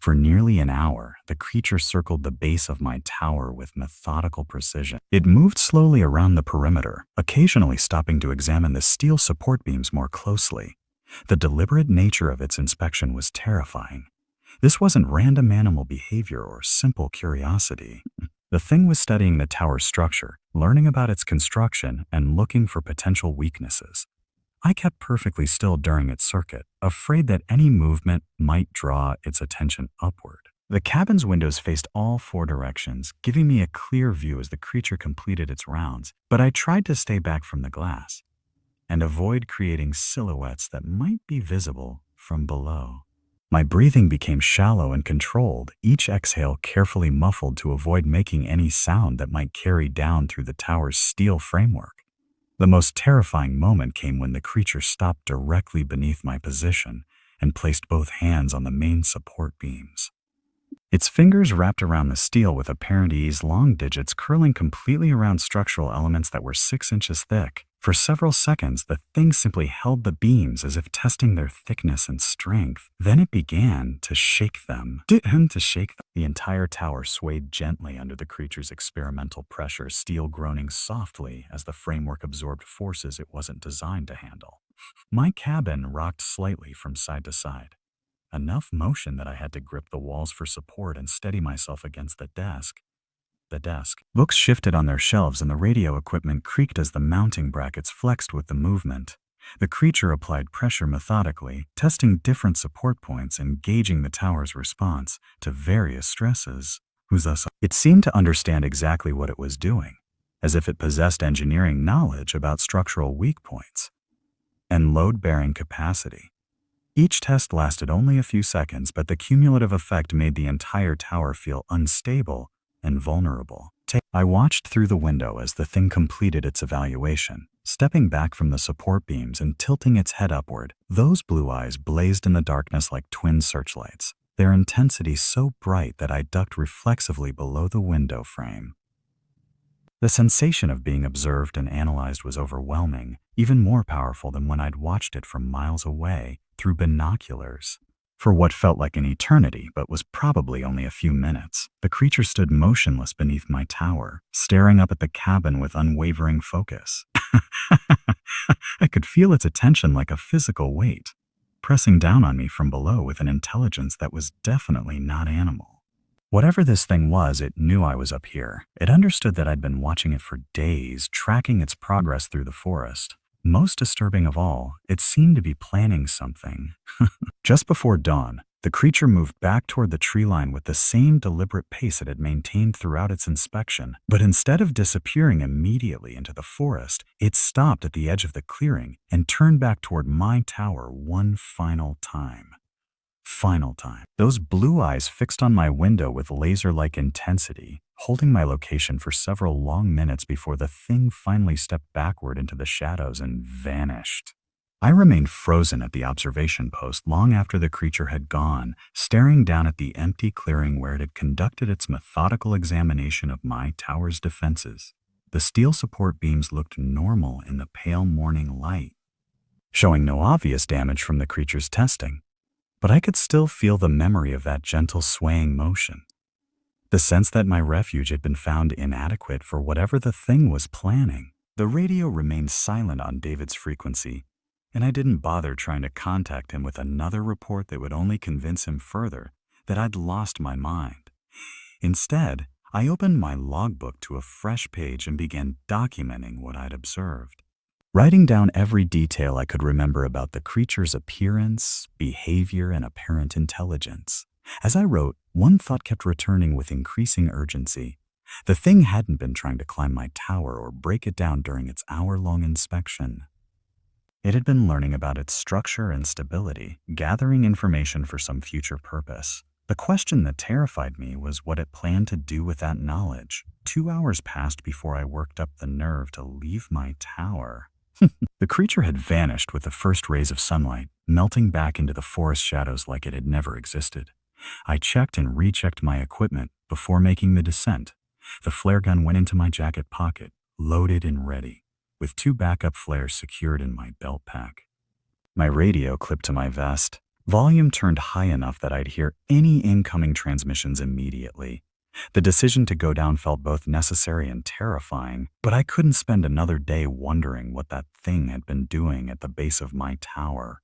For nearly an hour, the creature circled the base of my tower with methodical precision. It moved slowly around the perimeter, occasionally stopping to examine the steel support beams more closely. The deliberate nature of its inspection was terrifying. This wasn't random animal behavior or simple curiosity. The thing was studying the tower's structure, learning about its construction, and looking for potential weaknesses. I kept perfectly still during its circuit, afraid that any movement might draw its attention upward. The cabin's windows faced all 4 directions, giving me a clear view as the creature completed its rounds, but I tried to stay back from the glass and avoid creating silhouettes that might be visible from below. My breathing became shallow and controlled, each exhale carefully muffled to avoid making any sound that might carry down through the tower's steel framework. The most terrifying moment came when the creature stopped directly beneath my position and placed both hands on the main support beams. Its fingers wrapped around the steel with apparent ease, long digits curling completely around structural elements that were 6 inches thick. For several seconds, the thing simply held the beams as if testing their thickness and strength. Then it began to shake them. The entire tower swayed gently under the creature's experimental pressure, steel groaning softly as the framework absorbed forces it wasn't designed to handle. My cabin rocked slightly from side to side. Enough motion that I had to grip the walls for support and steady myself against the desk. Books shifted on their shelves and the radio equipment creaked as the mounting brackets flexed with the movement. The creature applied pressure methodically, testing different support points and gauging the tower's response to various stresses. It seemed to understand exactly what it was doing, as if it possessed engineering knowledge about structural weak points and load-bearing capacity. Each test lasted only a few seconds, but the cumulative effect made the entire tower feel unstable and vulnerable. I watched through the window as the thing completed its evaluation, stepping back from the support beams and tilting its head upward. Those blue eyes blazed in the darkness like twin searchlights, their intensity so bright that I ducked reflexively below the window frame. The sensation of being observed and analyzed was overwhelming, even more powerful than when I'd watched it from miles away through binoculars. For what felt like an eternity, but was probably only a few minutes, the creature stood motionless beneath my tower, staring up at the cabin with unwavering focus. I could feel its attention like a physical weight, pressing down on me from below with an intelligence that was definitely not animal. Whatever this thing was, it knew I was up here. It understood that I'd been watching it for days, tracking its progress through the forest. Most disturbing of all, it seemed to be planning something. Just before dawn, the creature moved back toward the tree line with the same deliberate pace it had maintained throughout its inspection. But instead of disappearing immediately into the forest, it stopped at the edge of the clearing and turned back toward my tower one final time. Those blue eyes fixed on my window with laser-like intensity, holding my location for several long minutes before the thing finally stepped backward into the shadows and vanished. I remained frozen at the observation post long after the creature had gone, staring down at the empty clearing where it had conducted its methodical examination of my tower's defenses. The steel support beams looked normal in the pale morning light, showing no obvious damage from the creature's testing. But I could still feel the memory of that gentle swaying motion. The sense that my refuge had been found inadequate for whatever the thing was planning. The radio remained silent on David's frequency, and I didn't bother trying to contact him with another report that would only convince him further that I'd lost my mind. Instead, I opened my logbook to a fresh page and began documenting what I'd observed, writing down every detail I could remember about the creature's appearance, behavior, and apparent intelligence. As I wrote, one thought kept returning with increasing urgency. The thing hadn't been trying to climb my tower or break it down during its hour-long inspection. It had been learning about its structure and stability, gathering information for some future purpose. The question that terrified me was what it planned to do with that knowledge. 2 hours passed before I worked up the nerve to leave my tower. The creature had vanished with the first rays of sunlight, melting back into the forest shadows like it had never existed. I checked and rechecked my equipment before making the descent. The flare gun went into my jacket pocket, loaded and ready, with 2 backup flares secured in my belt pack. My radio clipped to my vest, volume turned high enough that I'd hear any incoming transmissions immediately. The decision to go down felt both necessary and terrifying, but I couldn't spend another day wondering what that thing had been doing at the base of my tower.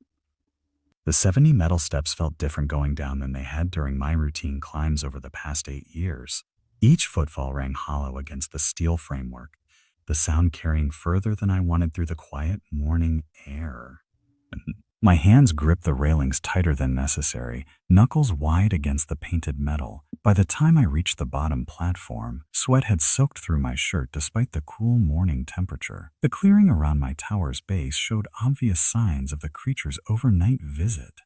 The 70 metal steps felt different going down than they had during my routine climbs over the past 8 years. Each footfall rang hollow against the steel framework, the sound carrying further than I wanted through the quiet morning air. My hands gripped the railings tighter than necessary, knuckles wide against the painted metal. By the time I reached the bottom platform, sweat had soaked through my shirt despite the cool morning temperature. The clearing around my tower's base showed obvious signs of the creature's overnight visit.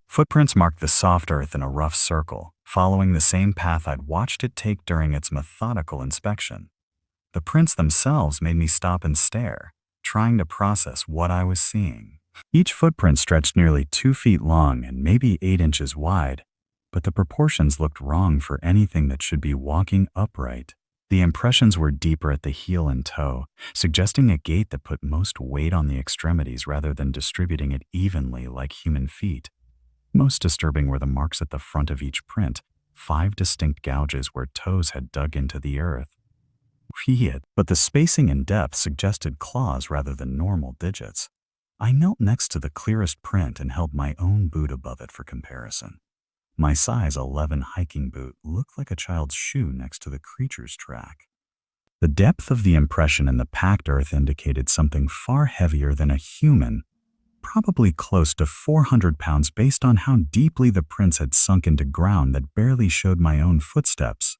Footprints marked the soft earth in a rough circle, following the same path I'd watched it take during its methodical inspection. The prints themselves made me stop and stare, trying to process what I was seeing. Each footprint stretched nearly 2 feet long and maybe 8 inches wide, but the proportions looked wrong for anything that should be walking upright. The impressions were deeper at the heel and toe, suggesting a gait that put most weight on the extremities rather than distributing it evenly like human feet. Most disturbing were the marks at the front of each print, 5 distinct gouges where toes had dug into the earth. But the spacing and depth suggested claws rather than normal digits. I knelt next to the clearest print and held my own boot above it for comparison. My size 11 hiking boot looked like a child's shoe next to the creature's track. The depth of the impression in the packed earth indicated something far heavier than a human, probably close to 400 pounds based on how deeply the prints had sunk into ground that barely showed my own footsteps.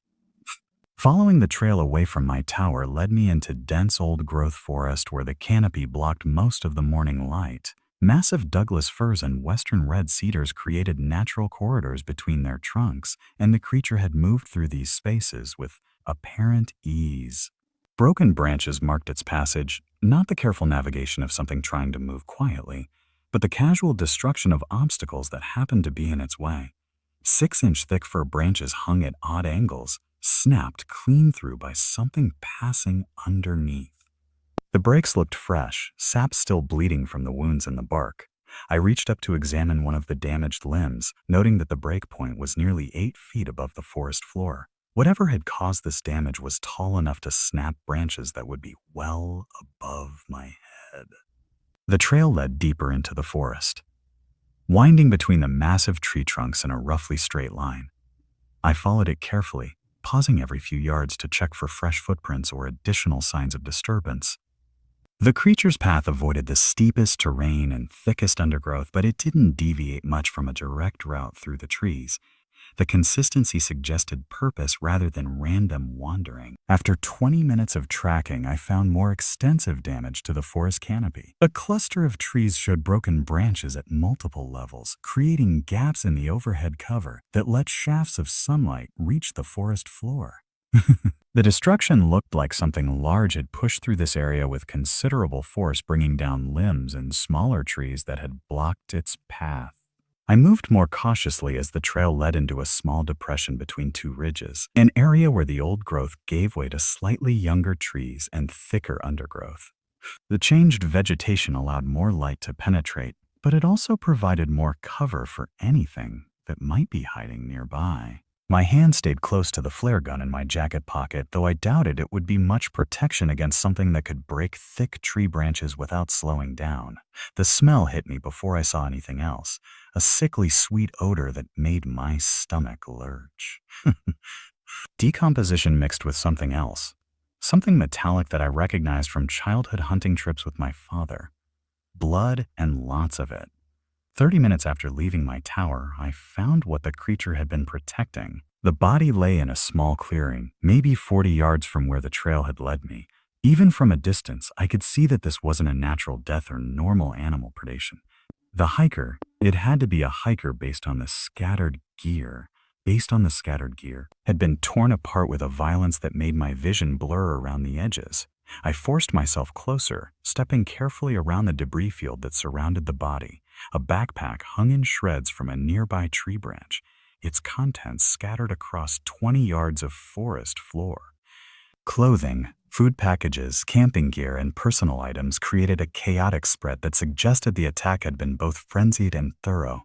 Following the trail away from my tower led me into dense old-growth forest where the canopy blocked most of the morning light. Massive Douglas firs and western red cedars created natural corridors between their trunks, and the creature had moved through these spaces with apparent ease. Broken branches marked its passage, not the careful navigation of something trying to move quietly, but the casual destruction of obstacles that happened to be in its way. 6-inch thick fir branches hung at odd angles, snapped clean through by something passing underneath. The breaks looked fresh, sap still bleeding from the wounds in the bark. I reached up to examine one of the damaged limbs, noting that the break point was nearly 8 feet above the forest floor. Whatever had caused this damage was tall enough to snap branches that would be well above my head. The trail led deeper into the forest, winding between the massive tree trunks in a roughly straight line. I followed it carefully, pausing every few yards to check for fresh footprints or additional signs of disturbance. The creature's path avoided the steepest terrain and thickest undergrowth, but it didn't deviate much from a direct route through the trees. The consistency suggested purpose rather than random wandering. After 20 minutes of tracking, I found more extensive damage to the forest canopy. A cluster of trees showed broken branches at multiple levels, creating gaps in the overhead cover that let shafts of sunlight reach the forest floor. The destruction looked like something large had pushed through this area with considerable force, bringing down limbs and smaller trees that had blocked its path. I moved more cautiously as the trail led into a small depression between 2 ridges, an area where the old growth gave way to slightly younger trees and thicker undergrowth. The changed vegetation allowed more light to penetrate, but it also provided more cover for anything that might be hiding nearby. My hand stayed close to the flare gun in my jacket pocket, though I doubted it would be much protection against something that could break thick tree branches without slowing down. The smell hit me before I saw anything else, a sickly sweet odor that made my stomach lurch. Decomposition mixed with something else, something metallic that I recognized from childhood hunting trips with my father. Blood and lots of it. 30 minutes after leaving my tower, I found what the creature had been protecting. The body lay in a small clearing, maybe 40 yards from where the trail had led me. Even from a distance, I could see that this wasn't a natural death or normal animal predation. It had to be a hiker based on the scattered gear, had been torn apart with a violence that made my vision blur around the edges. I forced myself closer, stepping carefully around the debris field that surrounded the body. A backpack hung in shreds from a nearby tree branch, its contents scattered across 20 yards of forest floor. Clothing, food packages, camping gear, and personal items created a chaotic spread that suggested the attack had been both frenzied and thorough.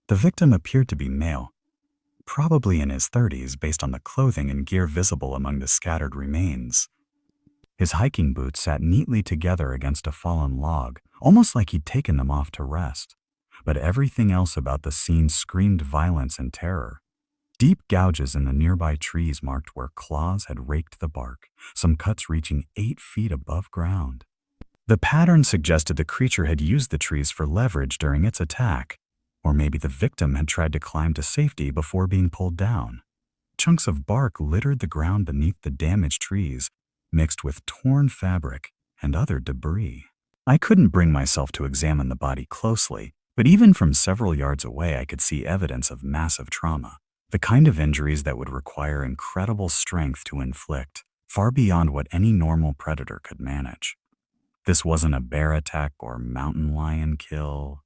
The victim appeared to be male, probably in his 30s based on the clothing and gear visible among the scattered remains. His hiking boots sat neatly together against a fallen log, almost like he'd taken them off to rest. But everything else about the scene screamed violence and terror. Deep gouges in the nearby trees marked where claws had raked the bark, some cuts reaching 8 feet above ground. The pattern suggested the creature had used the trees for leverage during its attack, or maybe the victim had tried to climb to safety before being pulled down. Chunks of bark littered the ground beneath the damaged trees, mixed with torn fabric and other debris. I couldn't bring myself to examine the body closely, but even from several yards away I could see evidence of massive trauma, the kind of injuries that would require incredible strength to inflict, far beyond what any normal predator could manage. This wasn't a bear attack or mountain lion kill.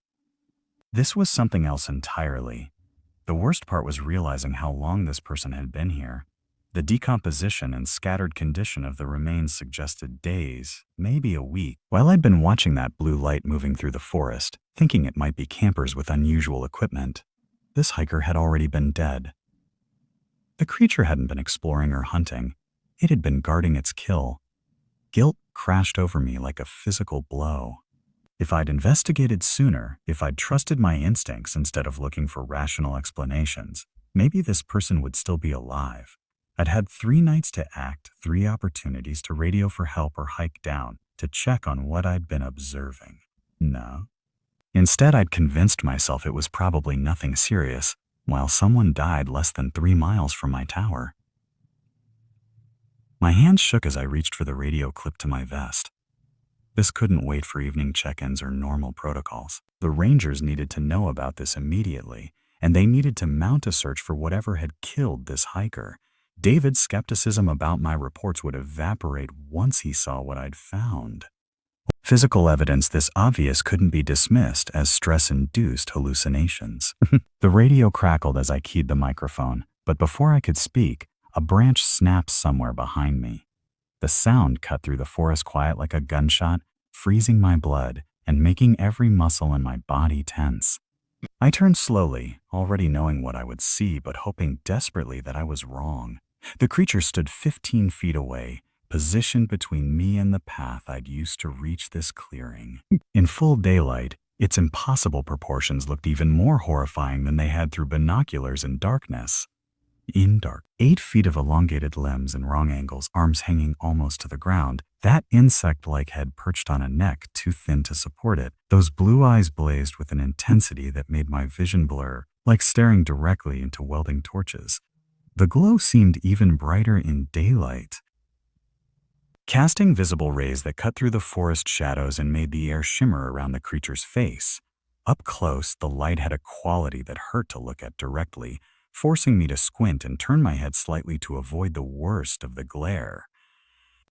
This was something else entirely. The worst part was realizing how long this person had been here. The decomposition and scattered condition of the remains suggested days, maybe a week. While I'd been watching that blue light moving through the forest, thinking it might be campers with unusual equipment, this hiker had already been dead. The creature hadn't been exploring or hunting. It had been guarding its kill. Guilt crashed over me like a physical blow. If I'd investigated sooner, if I'd trusted my instincts instead of looking for rational explanations, maybe this person would still be alive. I'd had 3 nights to act, 3 opportunities to radio for help or hike down, to check on what I'd been observing. No. Instead, I'd convinced myself it was probably nothing serious, while someone died less than 3 miles from my tower. My hands shook as I reached for the radio clipped to my vest. This couldn't wait for evening check-ins or normal protocols. The rangers needed to know about this immediately, and they needed to mount a search for whatever had killed this hiker. David's skepticism about my reports would evaporate once he saw what I'd found. Physical evidence this obvious couldn't be dismissed as stress-induced hallucinations. The radio crackled as I keyed the microphone, but before I could speak, a branch snapped somewhere behind me. The sound cut through the forest quiet like a gunshot, freezing my blood and making every muscle in my body tense. I turned slowly, already knowing what I would see but hoping desperately that I was wrong. The creature stood 15 feet away, positioned between me and the path I'd used to reach this clearing. In full daylight, its impossible proportions looked even more horrifying than they had through binoculars in darkness. 8 feet of elongated limbs in wrong angles, arms hanging almost to the ground, that insect-like head perched on a neck too thin to support it. Those blue eyes blazed with an intensity that made my vision blur, like staring directly into welding torches. The glow seemed even brighter in daylight, casting visible rays that cut through the forest shadows and made the air shimmer around the creature's face. Up close, the light had a quality that hurt to look at directly, forcing me to squint and turn my head slightly to avoid the worst of the glare.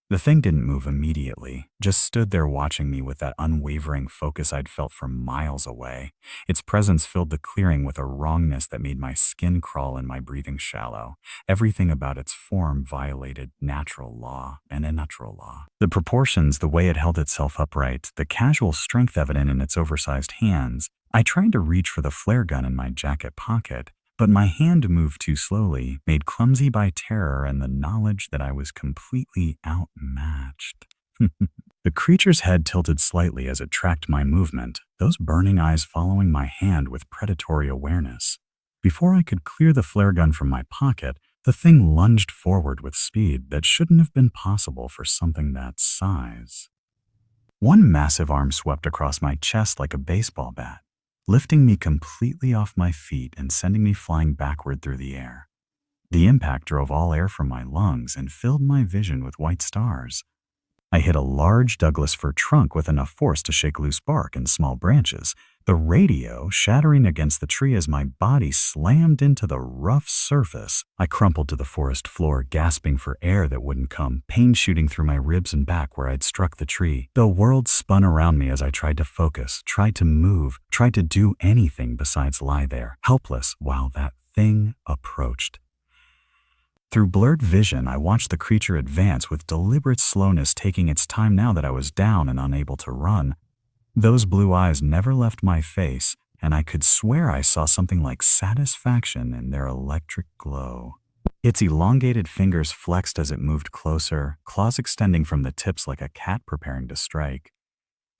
The thing didn't move immediately, just stood there watching me with that unwavering focus I'd felt from miles away. Its presence filled the clearing with a wrongness that made my skin crawl and my breathing shallow. Everything about its form violated natural law and unnatural law. The proportions, the way it held itself upright, the casual strength evident in its oversized hands. I tried to reach for the flare gun in my jacket pocket, but my hand moved too slowly, made clumsy by terror and the knowledge that I was completely outmatched. The creature's head tilted slightly as it tracked my movement, those burning eyes following my hand with predatory awareness. Before I could clear the flare gun from my pocket, the thing lunged forward with speed that shouldn't have been possible for something that size. One massive arm swept across my chest like a baseball bat, lifting me completely off my feet and sending me flying backward through the air. The impact drove all air from my lungs and filled my vision with white stars. I hit a large Douglas fir trunk with enough force to shake loose bark and small branches, the radio shattering against the tree as my body slammed into the rough surface. I crumpled to the forest floor, gasping for air that wouldn't come, pain shooting through my ribs and back where I'd struck the tree. The world spun around me as I tried to focus, tried to move, tried to do anything besides lie there, helpless, while that thing approached. Through blurred vision, I watched the creature advance with deliberate slowness, taking its time now that I was down and unable to run. Those blue eyes never left my face, and I could swear I saw something like satisfaction in their electric glow. Its elongated fingers flexed as it moved closer, claws extending from the tips like a cat preparing to strike.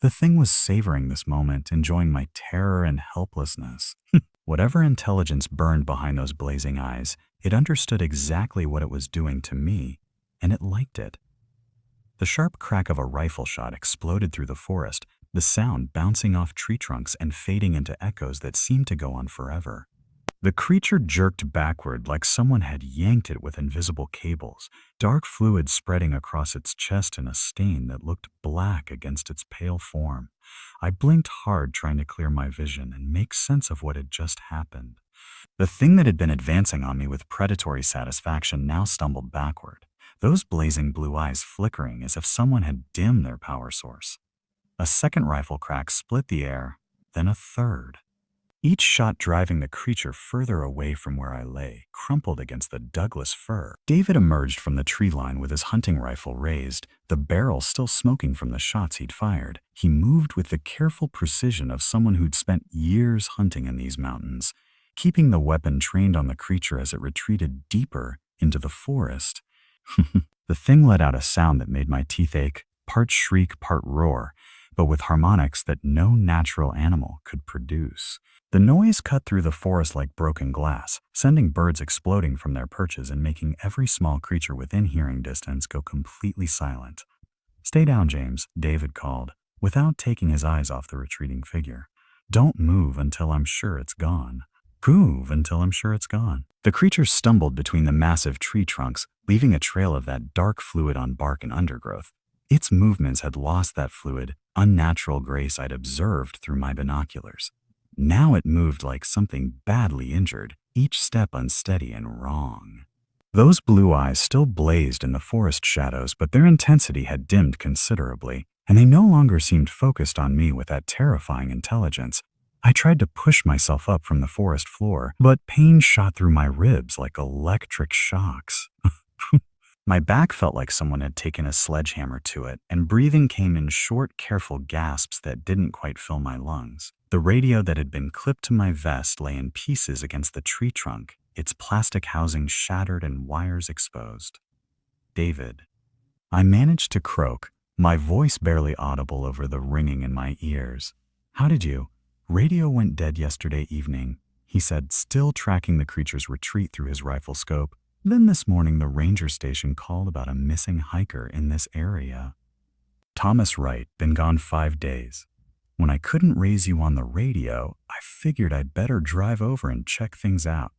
The thing was savoring this moment, enjoying my terror and helplessness. Whatever intelligence burned behind those blazing eyes, it understood exactly what it was doing to me, and it liked it. The sharp crack of a rifle shot exploded through the forest, the sound bouncing off tree trunks and fading into echoes that seemed to go on forever. The creature jerked backward like someone had yanked it with invisible cables, dark fluid spreading across its chest in a stain that looked black against its pale form. I blinked hard, trying to clear my vision and make sense of what had just happened. The thing that had been advancing on me with predatory satisfaction now stumbled backward, those blazing blue eyes flickering as if someone had dimmed their power source. A second rifle crack split the air, then a third. each shot driving the creature further away from where I lay, crumpled against the Douglas fir. David emerged from the tree line with his hunting rifle raised, the barrel still smoking from the shots he'd fired. He moved with the careful precision of someone who'd spent years hunting in these mountains, keeping the weapon trained on the creature as it retreated deeper into the forest. The thing let out a sound that made my teeth ache, part shriek, part roar, but with harmonics that no natural animal could produce. The noise cut through the forest like broken glass, sending birds exploding from their perches and making every small creature within hearing distance go completely silent. "Stay down, James," David called, without taking his eyes off the retreating figure. "Don't move until I'm sure it's gone. Move until I'm sure it's gone." The creature stumbled between the massive tree trunks, leaving a trail of that dark fluid on bark and undergrowth. Its movements had lost that fluid, unnatural grace I'd observed through my binoculars. Now it moved like something badly injured, each step unsteady and wrong. Those blue eyes still blazed in the forest shadows, but their intensity had dimmed considerably, and they no longer seemed focused on me with that terrifying intelligence. I tried to push myself up from the forest floor, but pain shot through my ribs like electric shocks. My back felt like someone had taken a sledgehammer to it, and breathing came in short, careful gasps that didn't quite fill my lungs. The radio that had been clipped to my vest lay in pieces against the tree trunk, its plastic housing shattered and wires exposed. "David." I managed to croak, my voice barely audible over the ringing in my ears. "How did you?" "Radio went dead yesterday evening," he said, still tracking the creature's retreat through his rifle scope. "Then this morning the ranger station called about a missing hiker in this area. Thomas Wright, been gone 5 days. When I couldn't raise you on the radio, I figured I'd better drive over and check things out."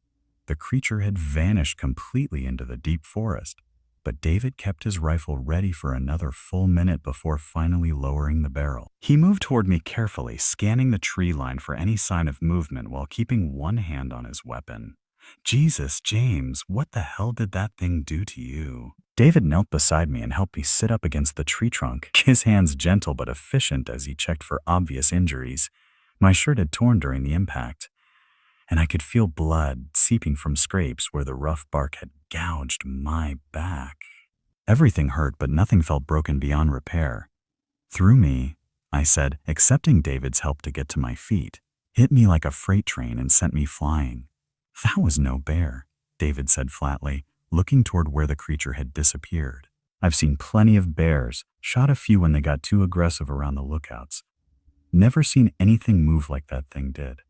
The creature had vanished completely into the deep forest, but David kept his rifle ready for another full minute before finally lowering the barrel. He moved toward me carefully, scanning the tree line for any sign of movement while keeping one hand on his weapon. "Jesus, James, what the hell did that thing do to you?" David knelt beside me and helped me sit up against the tree trunk, his hands gentle but efficient as he checked for obvious injuries. My shirt had torn during the impact, and I could feel blood seeping from scrapes where the rough bark had gouged my back. Everything hurt, but nothing felt broken beyond repair. "Through me," I said, accepting David's help to get to my feet. "Hit me like a freight train and sent me flying." "That was no bear," David said flatly, looking toward where the creature had disappeared. "I've seen plenty of bears, shot a few when they got too aggressive around the lookouts. Never seen anything move like that thing did."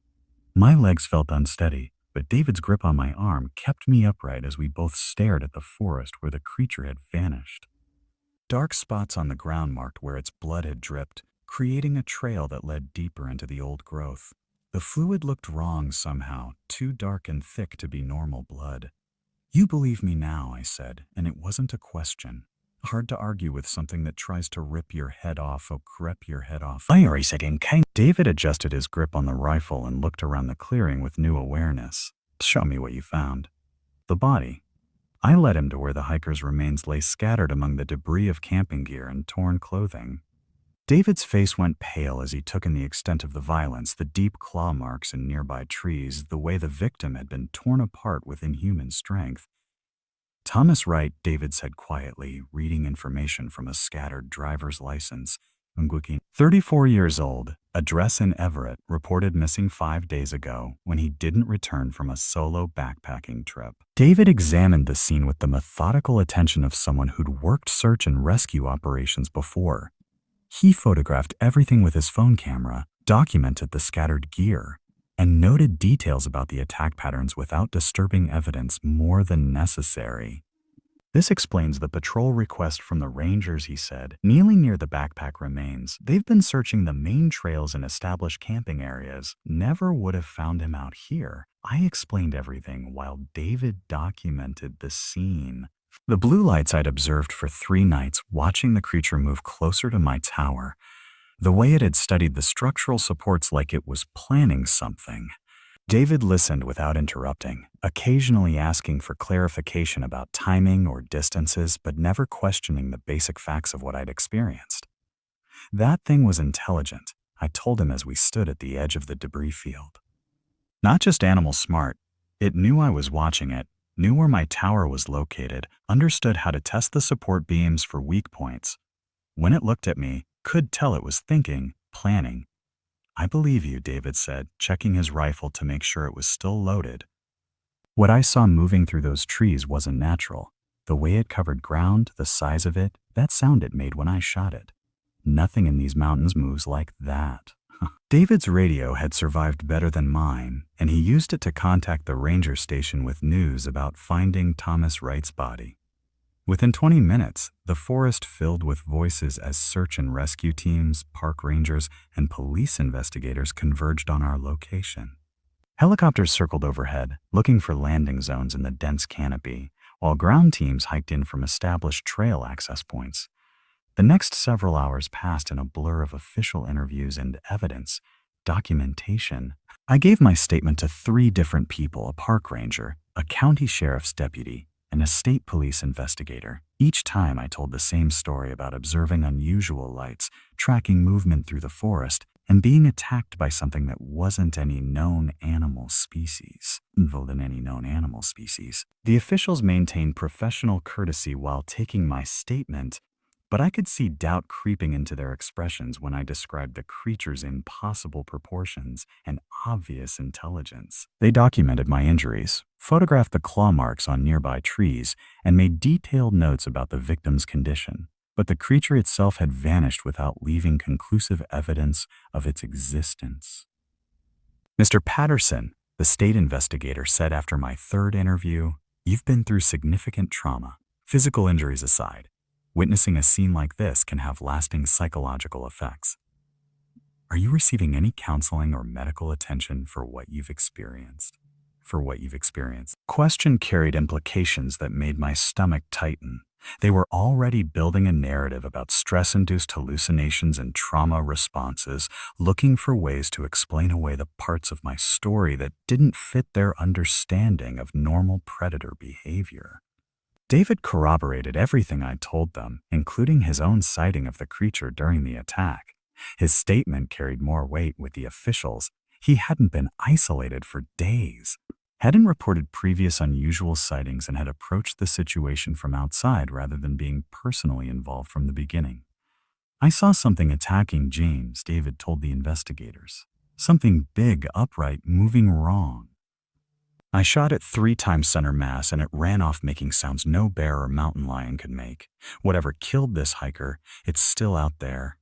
My legs felt unsteady, but David's grip on my arm kept me upright as we both stared at the forest where the creature had vanished. Dark spots on the ground marked where its blood had dripped, creating a trail that led deeper into the old growth. The fluid looked wrong somehow, too dark and thick to be normal blood. "You believe me now," I said, and it wasn't a question. Hard to argue with something that tries to rip your head off or grip your head off. David adjusted his grip on the rifle and looked around the clearing with new awareness. "Show me what you found." "The body." I led him to where the hiker's remains lay scattered among the debris of camping gear and torn clothing. David's face went pale as he took in the extent of the violence, the deep claw marks in nearby trees, the way the victim had been torn apart with inhuman strength. "Thomas Wright," David said quietly, reading information from a scattered driver's license. 34 years old, address in Everett, reported missing 5 days ago when he didn't return from a solo backpacking trip. David examined the scene with the methodical attention of someone who'd worked search and rescue operations before. He photographed everything with his phone camera, documented the scattered gear, and noted details about the attack patterns without disturbing evidence more than necessary. "This explains the patrol request from the rangers," he said, kneeling near the backpack remains. "They've been searching the main trails and established camping areas. Never would have found him out here." I explained everything while David documented the scene. The blue lights I'd observed for 3 nights, watching the creature move closer to my tower. The way it had studied the structural supports like it was planning something. David listened without interrupting, occasionally asking for clarification about timing or distances, but never questioning the basic facts of what I'd experienced. "That thing was intelligent," I told him as we stood at the edge of the debris field. Not just animal smart, it knew I was watching it, knew where my tower was located, understood how to test the support beams for weak points. When it looked at me, could tell it was thinking, planning. "I believe you," David said, checking his rifle to make sure it was still loaded. What I saw moving through those trees wasn't natural. The way it covered ground, the size of it, that sound it made when I shot it. Nothing in these mountains moves like that. David's radio had survived better than mine, and he used it to contact the ranger station with news about finding Thomas Wright's body. Within 20 minutes, the forest filled with voices as search and rescue teams, park rangers, and police investigators converged on our location. Helicopters circled overhead, looking for landing zones in the dense canopy, while ground teams hiked in from established trail access points. The next several hours passed in a blur of official interviews and evidence, documentation. I gave my statement to 3 different people: a park ranger, a county sheriff's deputy, and a state police investigator. Each time I told the same story about observing unusual lights, tracking movement through the forest, and being attacked by something that wasn't any known animal species. The officials maintained professional courtesy while taking my statement, but I could see doubt creeping into their expressions when I described the creature's impossible proportions and obvious intelligence. They documented my injuries, photographed the claw marks on nearby trees, and made detailed notes about the victim's condition. But the creature itself had vanished without leaving conclusive evidence of its existence. "Mr. Patterson," the state investigator said after my 3rd interview, "you've been through significant trauma. Physical injuries aside, witnessing a scene like this can have lasting psychological effects. Are you receiving any counseling or medical attention for what you've experienced?" Question carried implications that made my stomach tighten. They were already building a narrative about stress-induced hallucinations and trauma responses, looking for ways to explain away the parts of my story that didn't fit their understanding of normal predator behavior. David corroborated everything I told them, including his own sighting of the creature during the attack. His statement carried more weight with the officials. He hadn't been isolated for days, hadn't reported previous unusual sightings, and had approached the situation from outside rather than being personally involved from the beginning. "I saw something attacking James," David told the investigators. "Something big, upright, moving wrong. I shot it 3 times center mass and it ran off making sounds no bear or mountain lion could make. Whatever killed this hiker, it's still out there."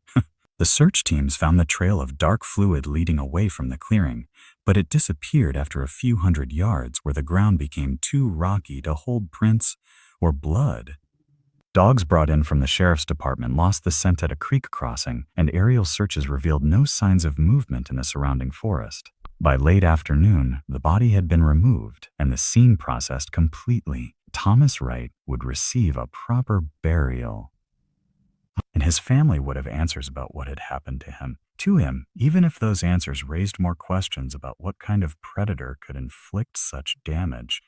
The search teams found the trail of dark fluid leading away from the clearing, but it disappeared after a few hundred yards where the ground became too rocky to hold prints or blood. Dogs brought in from the sheriff's department lost the scent at a creek crossing, and aerial searches revealed no signs of movement in the surrounding forest. By late afternoon, the body had been removed and the scene processed completely. Thomas Wright would receive a proper burial, and his family would have answers about what had happened to him, even if those answers raised more questions about what kind of predator could inflict such damage.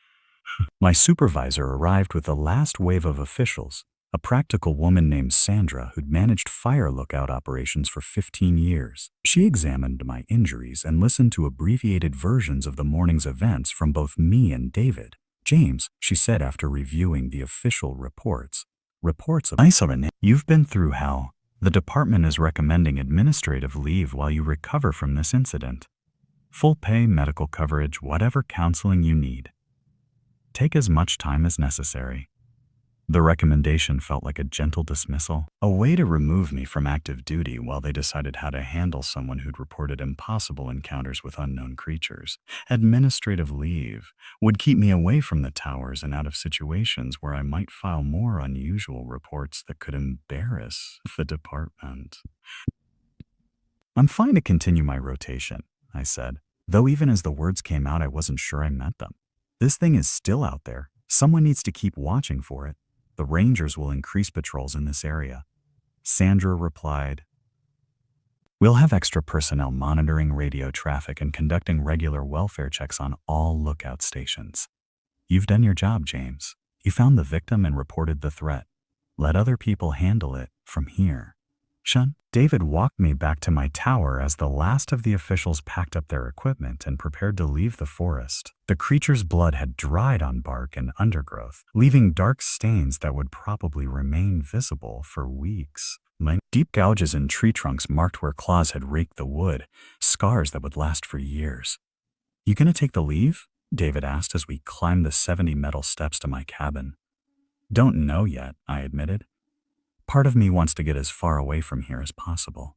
My supervisor arrived with the last wave of officials, a practical woman named Sandra who'd managed fire lookout operations for 15 years. She examined my injuries and listened to abbreviated versions of the morning's events from both me and David. "James," she said after reviewing the official reports of isolation. "You've been through hell. The department is recommending administrative leave while you recover from this incident. Full pay, medical coverage, whatever counseling you need. Take as much time as necessary." The recommendation felt like a gentle dismissal, a way to remove me from active duty while they decided how to handle someone who'd reported impossible encounters with unknown creatures. Administrative leave would keep me away from the towers and out of situations where I might file more unusual reports that could embarrass the department. "I'm fine to continue my rotation," I said, though even as the words came out I wasn't sure I meant them. "This thing is still out there. Someone needs to keep watching for it. The rangers will increase patrols in this area." Sandra replied, "We'll have extra personnel monitoring radio traffic and conducting regular welfare checks on all lookout stations. You've done your job, James. You found the victim and reported the threat. Let other people handle it from here." Shun. David walked me back to my tower as the last of the officials packed up their equipment and prepared to leave the forest. The creature's blood had dried on bark and undergrowth, leaving dark stains that would probably remain visible for weeks. Deep gouges in tree trunks marked where claws had raked the wood, scars that would last for years. "You gonna take the leave?" David asked as we climbed the 70 metal steps to my cabin. "Don't know yet," I admitted. "Part of me wants to get as far away from here as possible.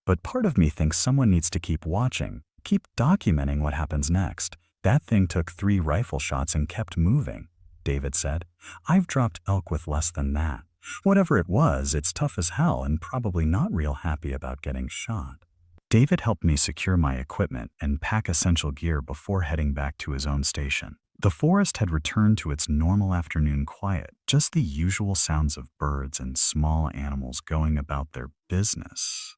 But part of me thinks someone needs to keep watching, keep documenting what happens next. That thing took 3 rifle shots and kept moving," David said. "I've dropped elk with less than that. Whatever it was, it's tough as hell and probably not real happy about getting shot." David helped me secure my equipment and pack essential gear before heading back to his own station. The forest had returned to its normal afternoon quiet, just the usual sounds of birds and small animals going about their business.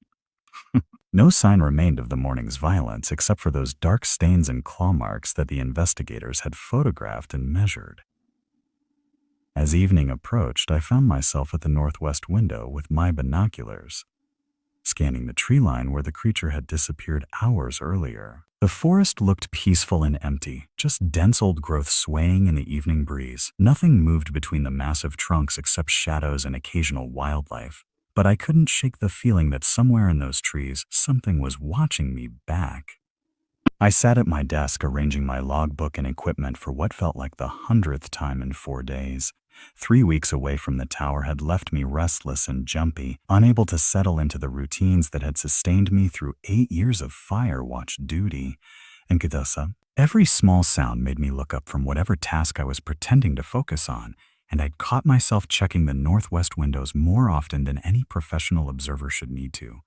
No sign remained of the morning's violence except for those dark stains and claw marks that the investigators had photographed and measured. As evening approached, I found myself at the northwest window with my binoculars, scanning the tree line where the creature had disappeared hours earlier. The forest looked peaceful and empty, just dense old growth swaying in the evening breeze. Nothing moved between the massive trunks except shadows and occasional wildlife. But I couldn't shake the feeling that somewhere in those trees, something was watching me back. I sat at my desk arranging my logbook and equipment for what felt like the 100th time in 4 days. 3 weeks away from the tower had left me restless and jumpy, unable to settle into the routines that had sustained me through 8 years of fire watch duty. And Kadasa, every small sound made me look up from whatever task I was pretending to focus on, and I'd caught myself checking the northwest windows more often than any professional observer should need to.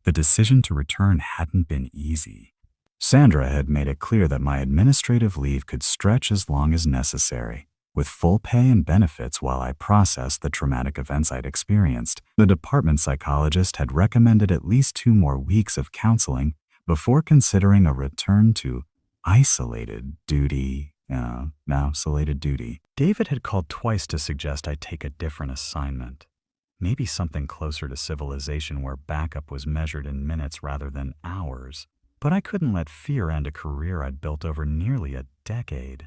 The decision to return hadn't been easy. Sandra had made it clear that my administrative leave could stretch as long as necessary, with full pay and benefits while I processed the traumatic events I'd experienced. The department psychologist had recommended at least 2 more weeks of counseling before considering a return to isolated duty. David had called twice to suggest I take a different assignment. Maybe something closer to civilization where backup was measured in minutes rather than hours. But I couldn't let fear end a career I'd built over nearly a decade.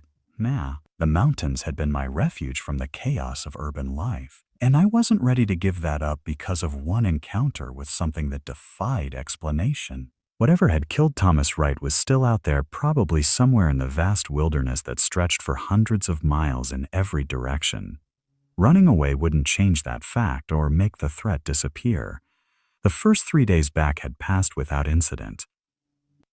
The mountains had been my refuge from the chaos of urban life, and I wasn't ready to give that up because of one encounter with something that defied explanation. Whatever had killed Thomas Wright was still out there, probably somewhere in the vast wilderness that stretched for hundreds of miles in every direction. Running away wouldn't change that fact or make the threat disappear. The first 3 days back had passed without incident.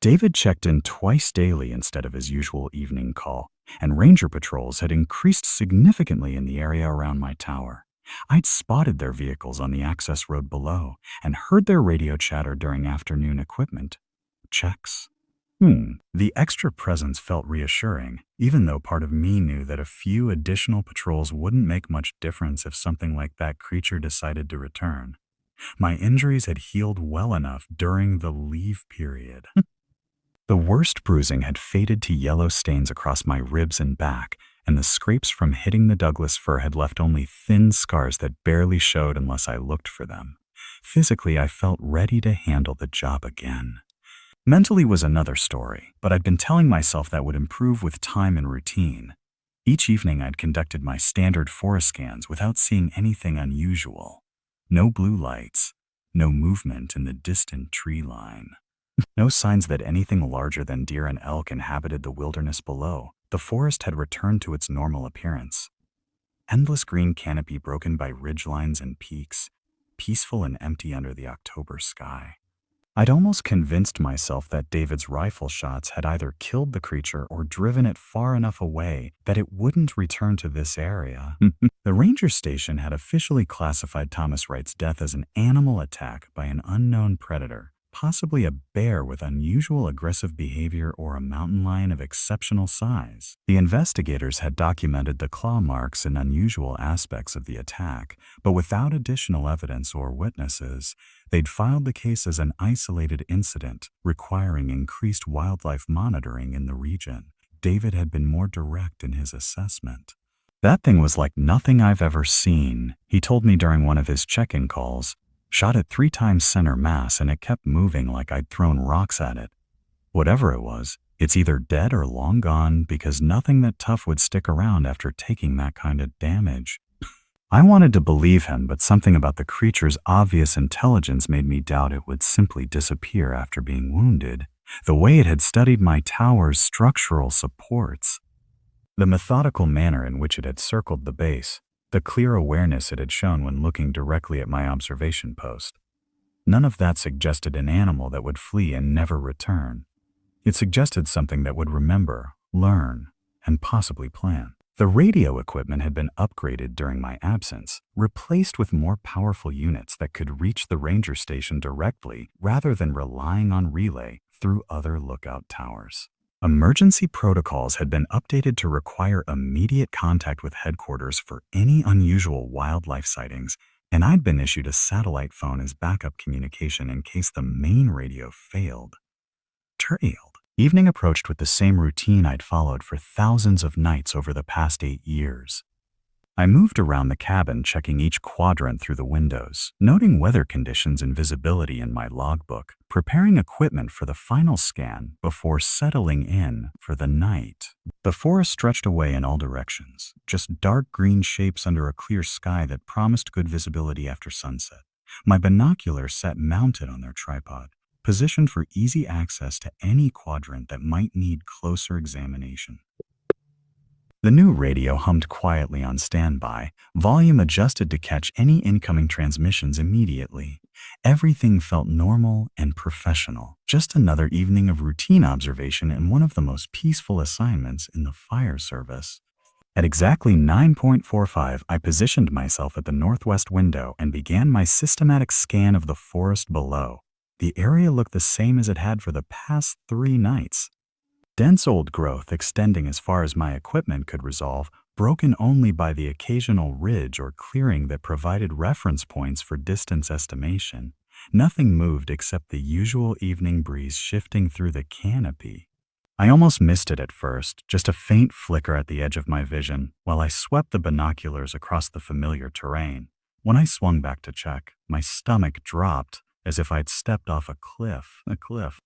David checked in twice daily instead of his usual evening call, and ranger patrols had increased significantly in the area around my tower. I'd spotted their vehicles on the access road below and heard their radio chatter during afternoon equipment checks. The extra presence felt reassuring, even though part of me knew that a few additional patrols wouldn't make much difference if something like that creature decided to return. My injuries had healed well enough during the leave period. The worst bruising had faded to yellow stains across my ribs and back, and the scrapes from hitting the Douglas fir had left only thin scars that barely showed unless I looked for them. Physically, I felt ready to handle the job again. Mentally was another story, but I'd been telling myself that would improve with time and routine. Each evening I'd conducted my standard forest scans without seeing anything unusual. No blue lights, no movement in the distant tree line. No signs that anything larger than deer and elk inhabited the wilderness below. The forest had returned to its normal appearance. Endless green canopy broken by ridgelines and peaks, peaceful and empty under the October sky. I'd almost convinced myself that David's rifle shots had either killed the creature or driven it far enough away that it wouldn't return to this area. The ranger station had officially classified Thomas Wright's death as an animal attack by an unknown predator, possibly a bear with unusual aggressive behavior or a mountain lion of exceptional size. The investigators had documented the claw marks and unusual aspects of the attack, but without additional evidence or witnesses, they'd filed the case as an isolated incident, requiring increased wildlife monitoring in the region. David had been more direct in his assessment. "That thing was like nothing I've ever seen," he told me during one of his check-in calls. Shot it 3 times center mass and it kept moving like I'd thrown rocks at it. Whatever it was, it's either dead or long gone because nothing that tough would stick around after taking that kind of damage. I wanted to believe him, but something about the creature's obvious intelligence made me doubt it would simply disappear after being wounded, the way it had studied my tower's structural supports. The methodical manner in which it had circled the base, the clear awareness it had shown when looking directly at my observation post. None of that suggested an animal that would flee and never return. It suggested something that would remember, learn, and possibly plan. The radio equipment had been upgraded during my absence, replaced with more powerful units that could reach the ranger station directly rather than relying on relay through other lookout towers. Emergency protocols had been updated to require immediate contact with headquarters for any unusual wildlife sightings, and I'd been issued a satellite phone as backup communication in case the main radio failed. Evening approached with the same routine I'd followed for thousands of nights over the past 8 years. I moved around the cabin, checking each quadrant through the windows, noting weather conditions and visibility in my logbook, preparing equipment for the final scan before settling in for the night. The forest stretched away in all directions, just dark green shapes under a clear sky that promised good visibility after sunset. My binoculars sat mounted on their tripod, positioned for easy access to any quadrant that might need closer examination. The new radio hummed quietly on standby, volume adjusted to catch any incoming transmissions immediately. Everything felt normal and professional, just another evening of routine observation and one of the most peaceful assignments in the fire service. At exactly 9:45, I positioned myself at the northwest window and began my systematic scan of the forest below. The area looked the same as it had for the past 3 nights. Dense old growth extending as far as my equipment could resolve, broken only by the occasional ridge or clearing that provided reference points for distance estimation. Nothing moved except the usual evening breeze shifting through the canopy. I almost missed it at first, just a faint flicker at the edge of my vision, while I swept the binoculars across the familiar terrain. When I swung back to check, my stomach dropped, as if I'd stepped off a cliff.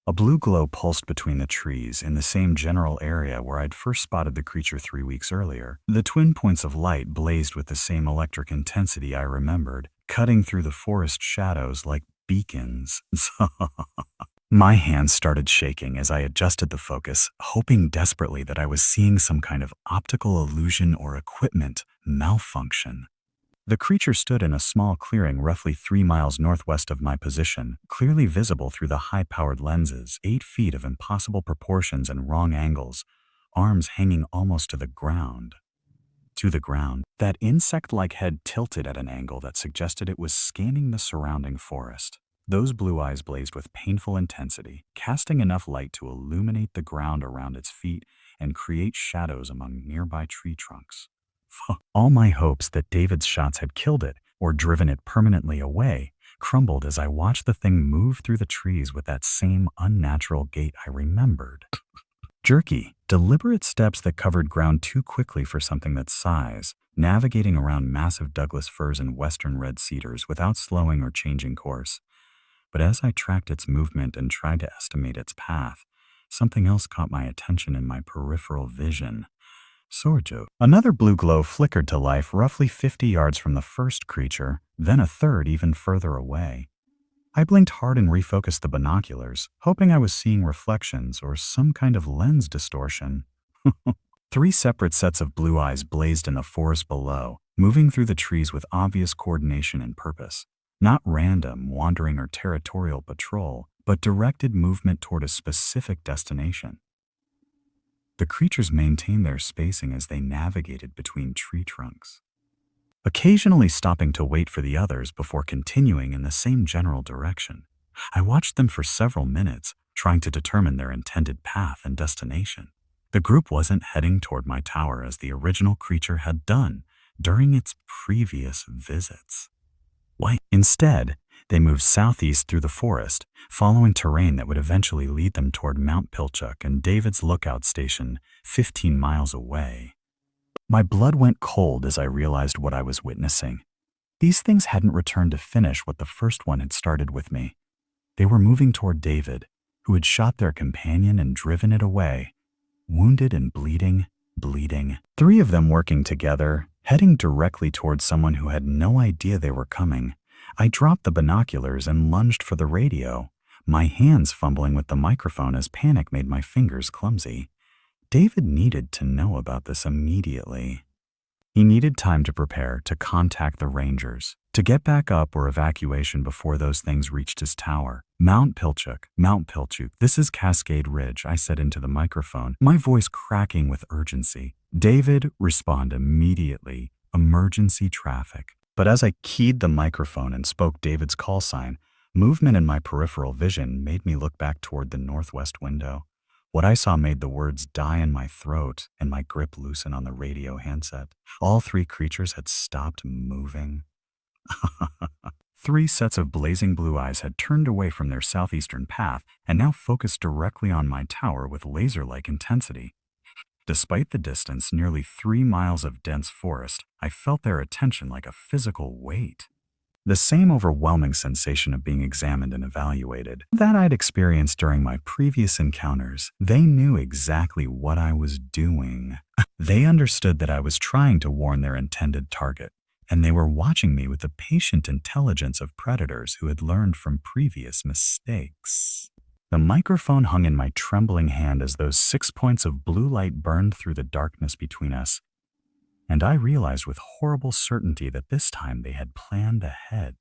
A blue glow pulsed between the trees in the same general area where I'd first spotted the creature 3 weeks earlier. The twin points of light blazed with the same electric intensity I remembered, cutting through the forest shadows like beacons. My hands started shaking as I adjusted the focus, hoping desperately that I was seeing some kind of optical illusion or equipment malfunction. The creature stood in a small clearing roughly 3 miles northwest of my position, clearly visible through the high-powered lenses, 8 feet of impossible proportions and wrong angles, arms hanging almost to the ground. That insect-like head tilted at an angle that suggested it was scanning the surrounding forest. Those blue eyes blazed with painful intensity, casting enough light to illuminate the ground around its feet and create shadows among nearby tree trunks. All my hopes that David's shots had killed it or driven it permanently away crumbled as I watched the thing move through the trees with that same unnatural gait I remembered. Jerky, deliberate steps that covered ground too quickly for something that size, navigating around massive Douglas firs and western red cedars without slowing or changing course. But as I tracked its movement and tried to estimate its path, something else caught my attention in my peripheral vision. Sorjo. Another blue glow flickered to life roughly 50 yards from the first creature, then a third even further away. I blinked hard and refocused the binoculars, hoping I was seeing reflections or some kind of lens distortion. 3 separate sets of blue eyes blazed in the forest below, moving through the trees with obvious coordination and purpose. Not random, wandering or territorial patrol, but directed movement toward a specific destination. The creatures maintained their spacing as they navigated between tree trunks, occasionally stopping to wait for the others before continuing in the same general direction. I watched them for several minutes, trying to determine their intended path and destination. The group wasn't heading toward my tower as the original creature had done during its previous visits. Instead, they moved southeast through the forest, following terrain that would eventually lead them toward Mount Pilchuck and David's lookout station 15 miles away. My blood went cold as I realized what I was witnessing. These things hadn't returned to finish what the first one had started with me. They were moving toward David, who had shot their companion and driven it away, wounded and bleeding. Three of them working together, heading directly towards someone who had no idea they were coming. I dropped the binoculars and lunged for the radio, my hands fumbling with the microphone as panic made my fingers clumsy. David needed to know about this immediately. He needed time to prepare, to contact the rangers, to get back up or evacuation before those things reached his tower. Mount Pilchuk, this is Cascade Ridge, I said into the microphone, my voice cracking with urgency. David, respond immediately. Emergency traffic. But as I keyed the microphone and spoke David's call sign, movement in my peripheral vision made me look back toward the northwest window. What I saw made the words die in my throat and my grip loosen on the radio handset. All three creatures had stopped moving. Three sets of blazing blue eyes had turned away from their southeastern path and now focused directly on my tower with laser-like intensity. Despite the distance, nearly 3 miles of dense forest, I felt their attention like a physical weight. The same overwhelming sensation of being examined and evaluated that I'd experienced during my previous encounters. They knew exactly what I was doing. They understood that I was trying to warn their intended target, and they were watching me with the patient intelligence of predators who had learned from previous mistakes. The microphone hung in my trembling hand as those 6 points of blue light burned through the darkness between us. And I realized with horrible certainty that this time they had planned ahead.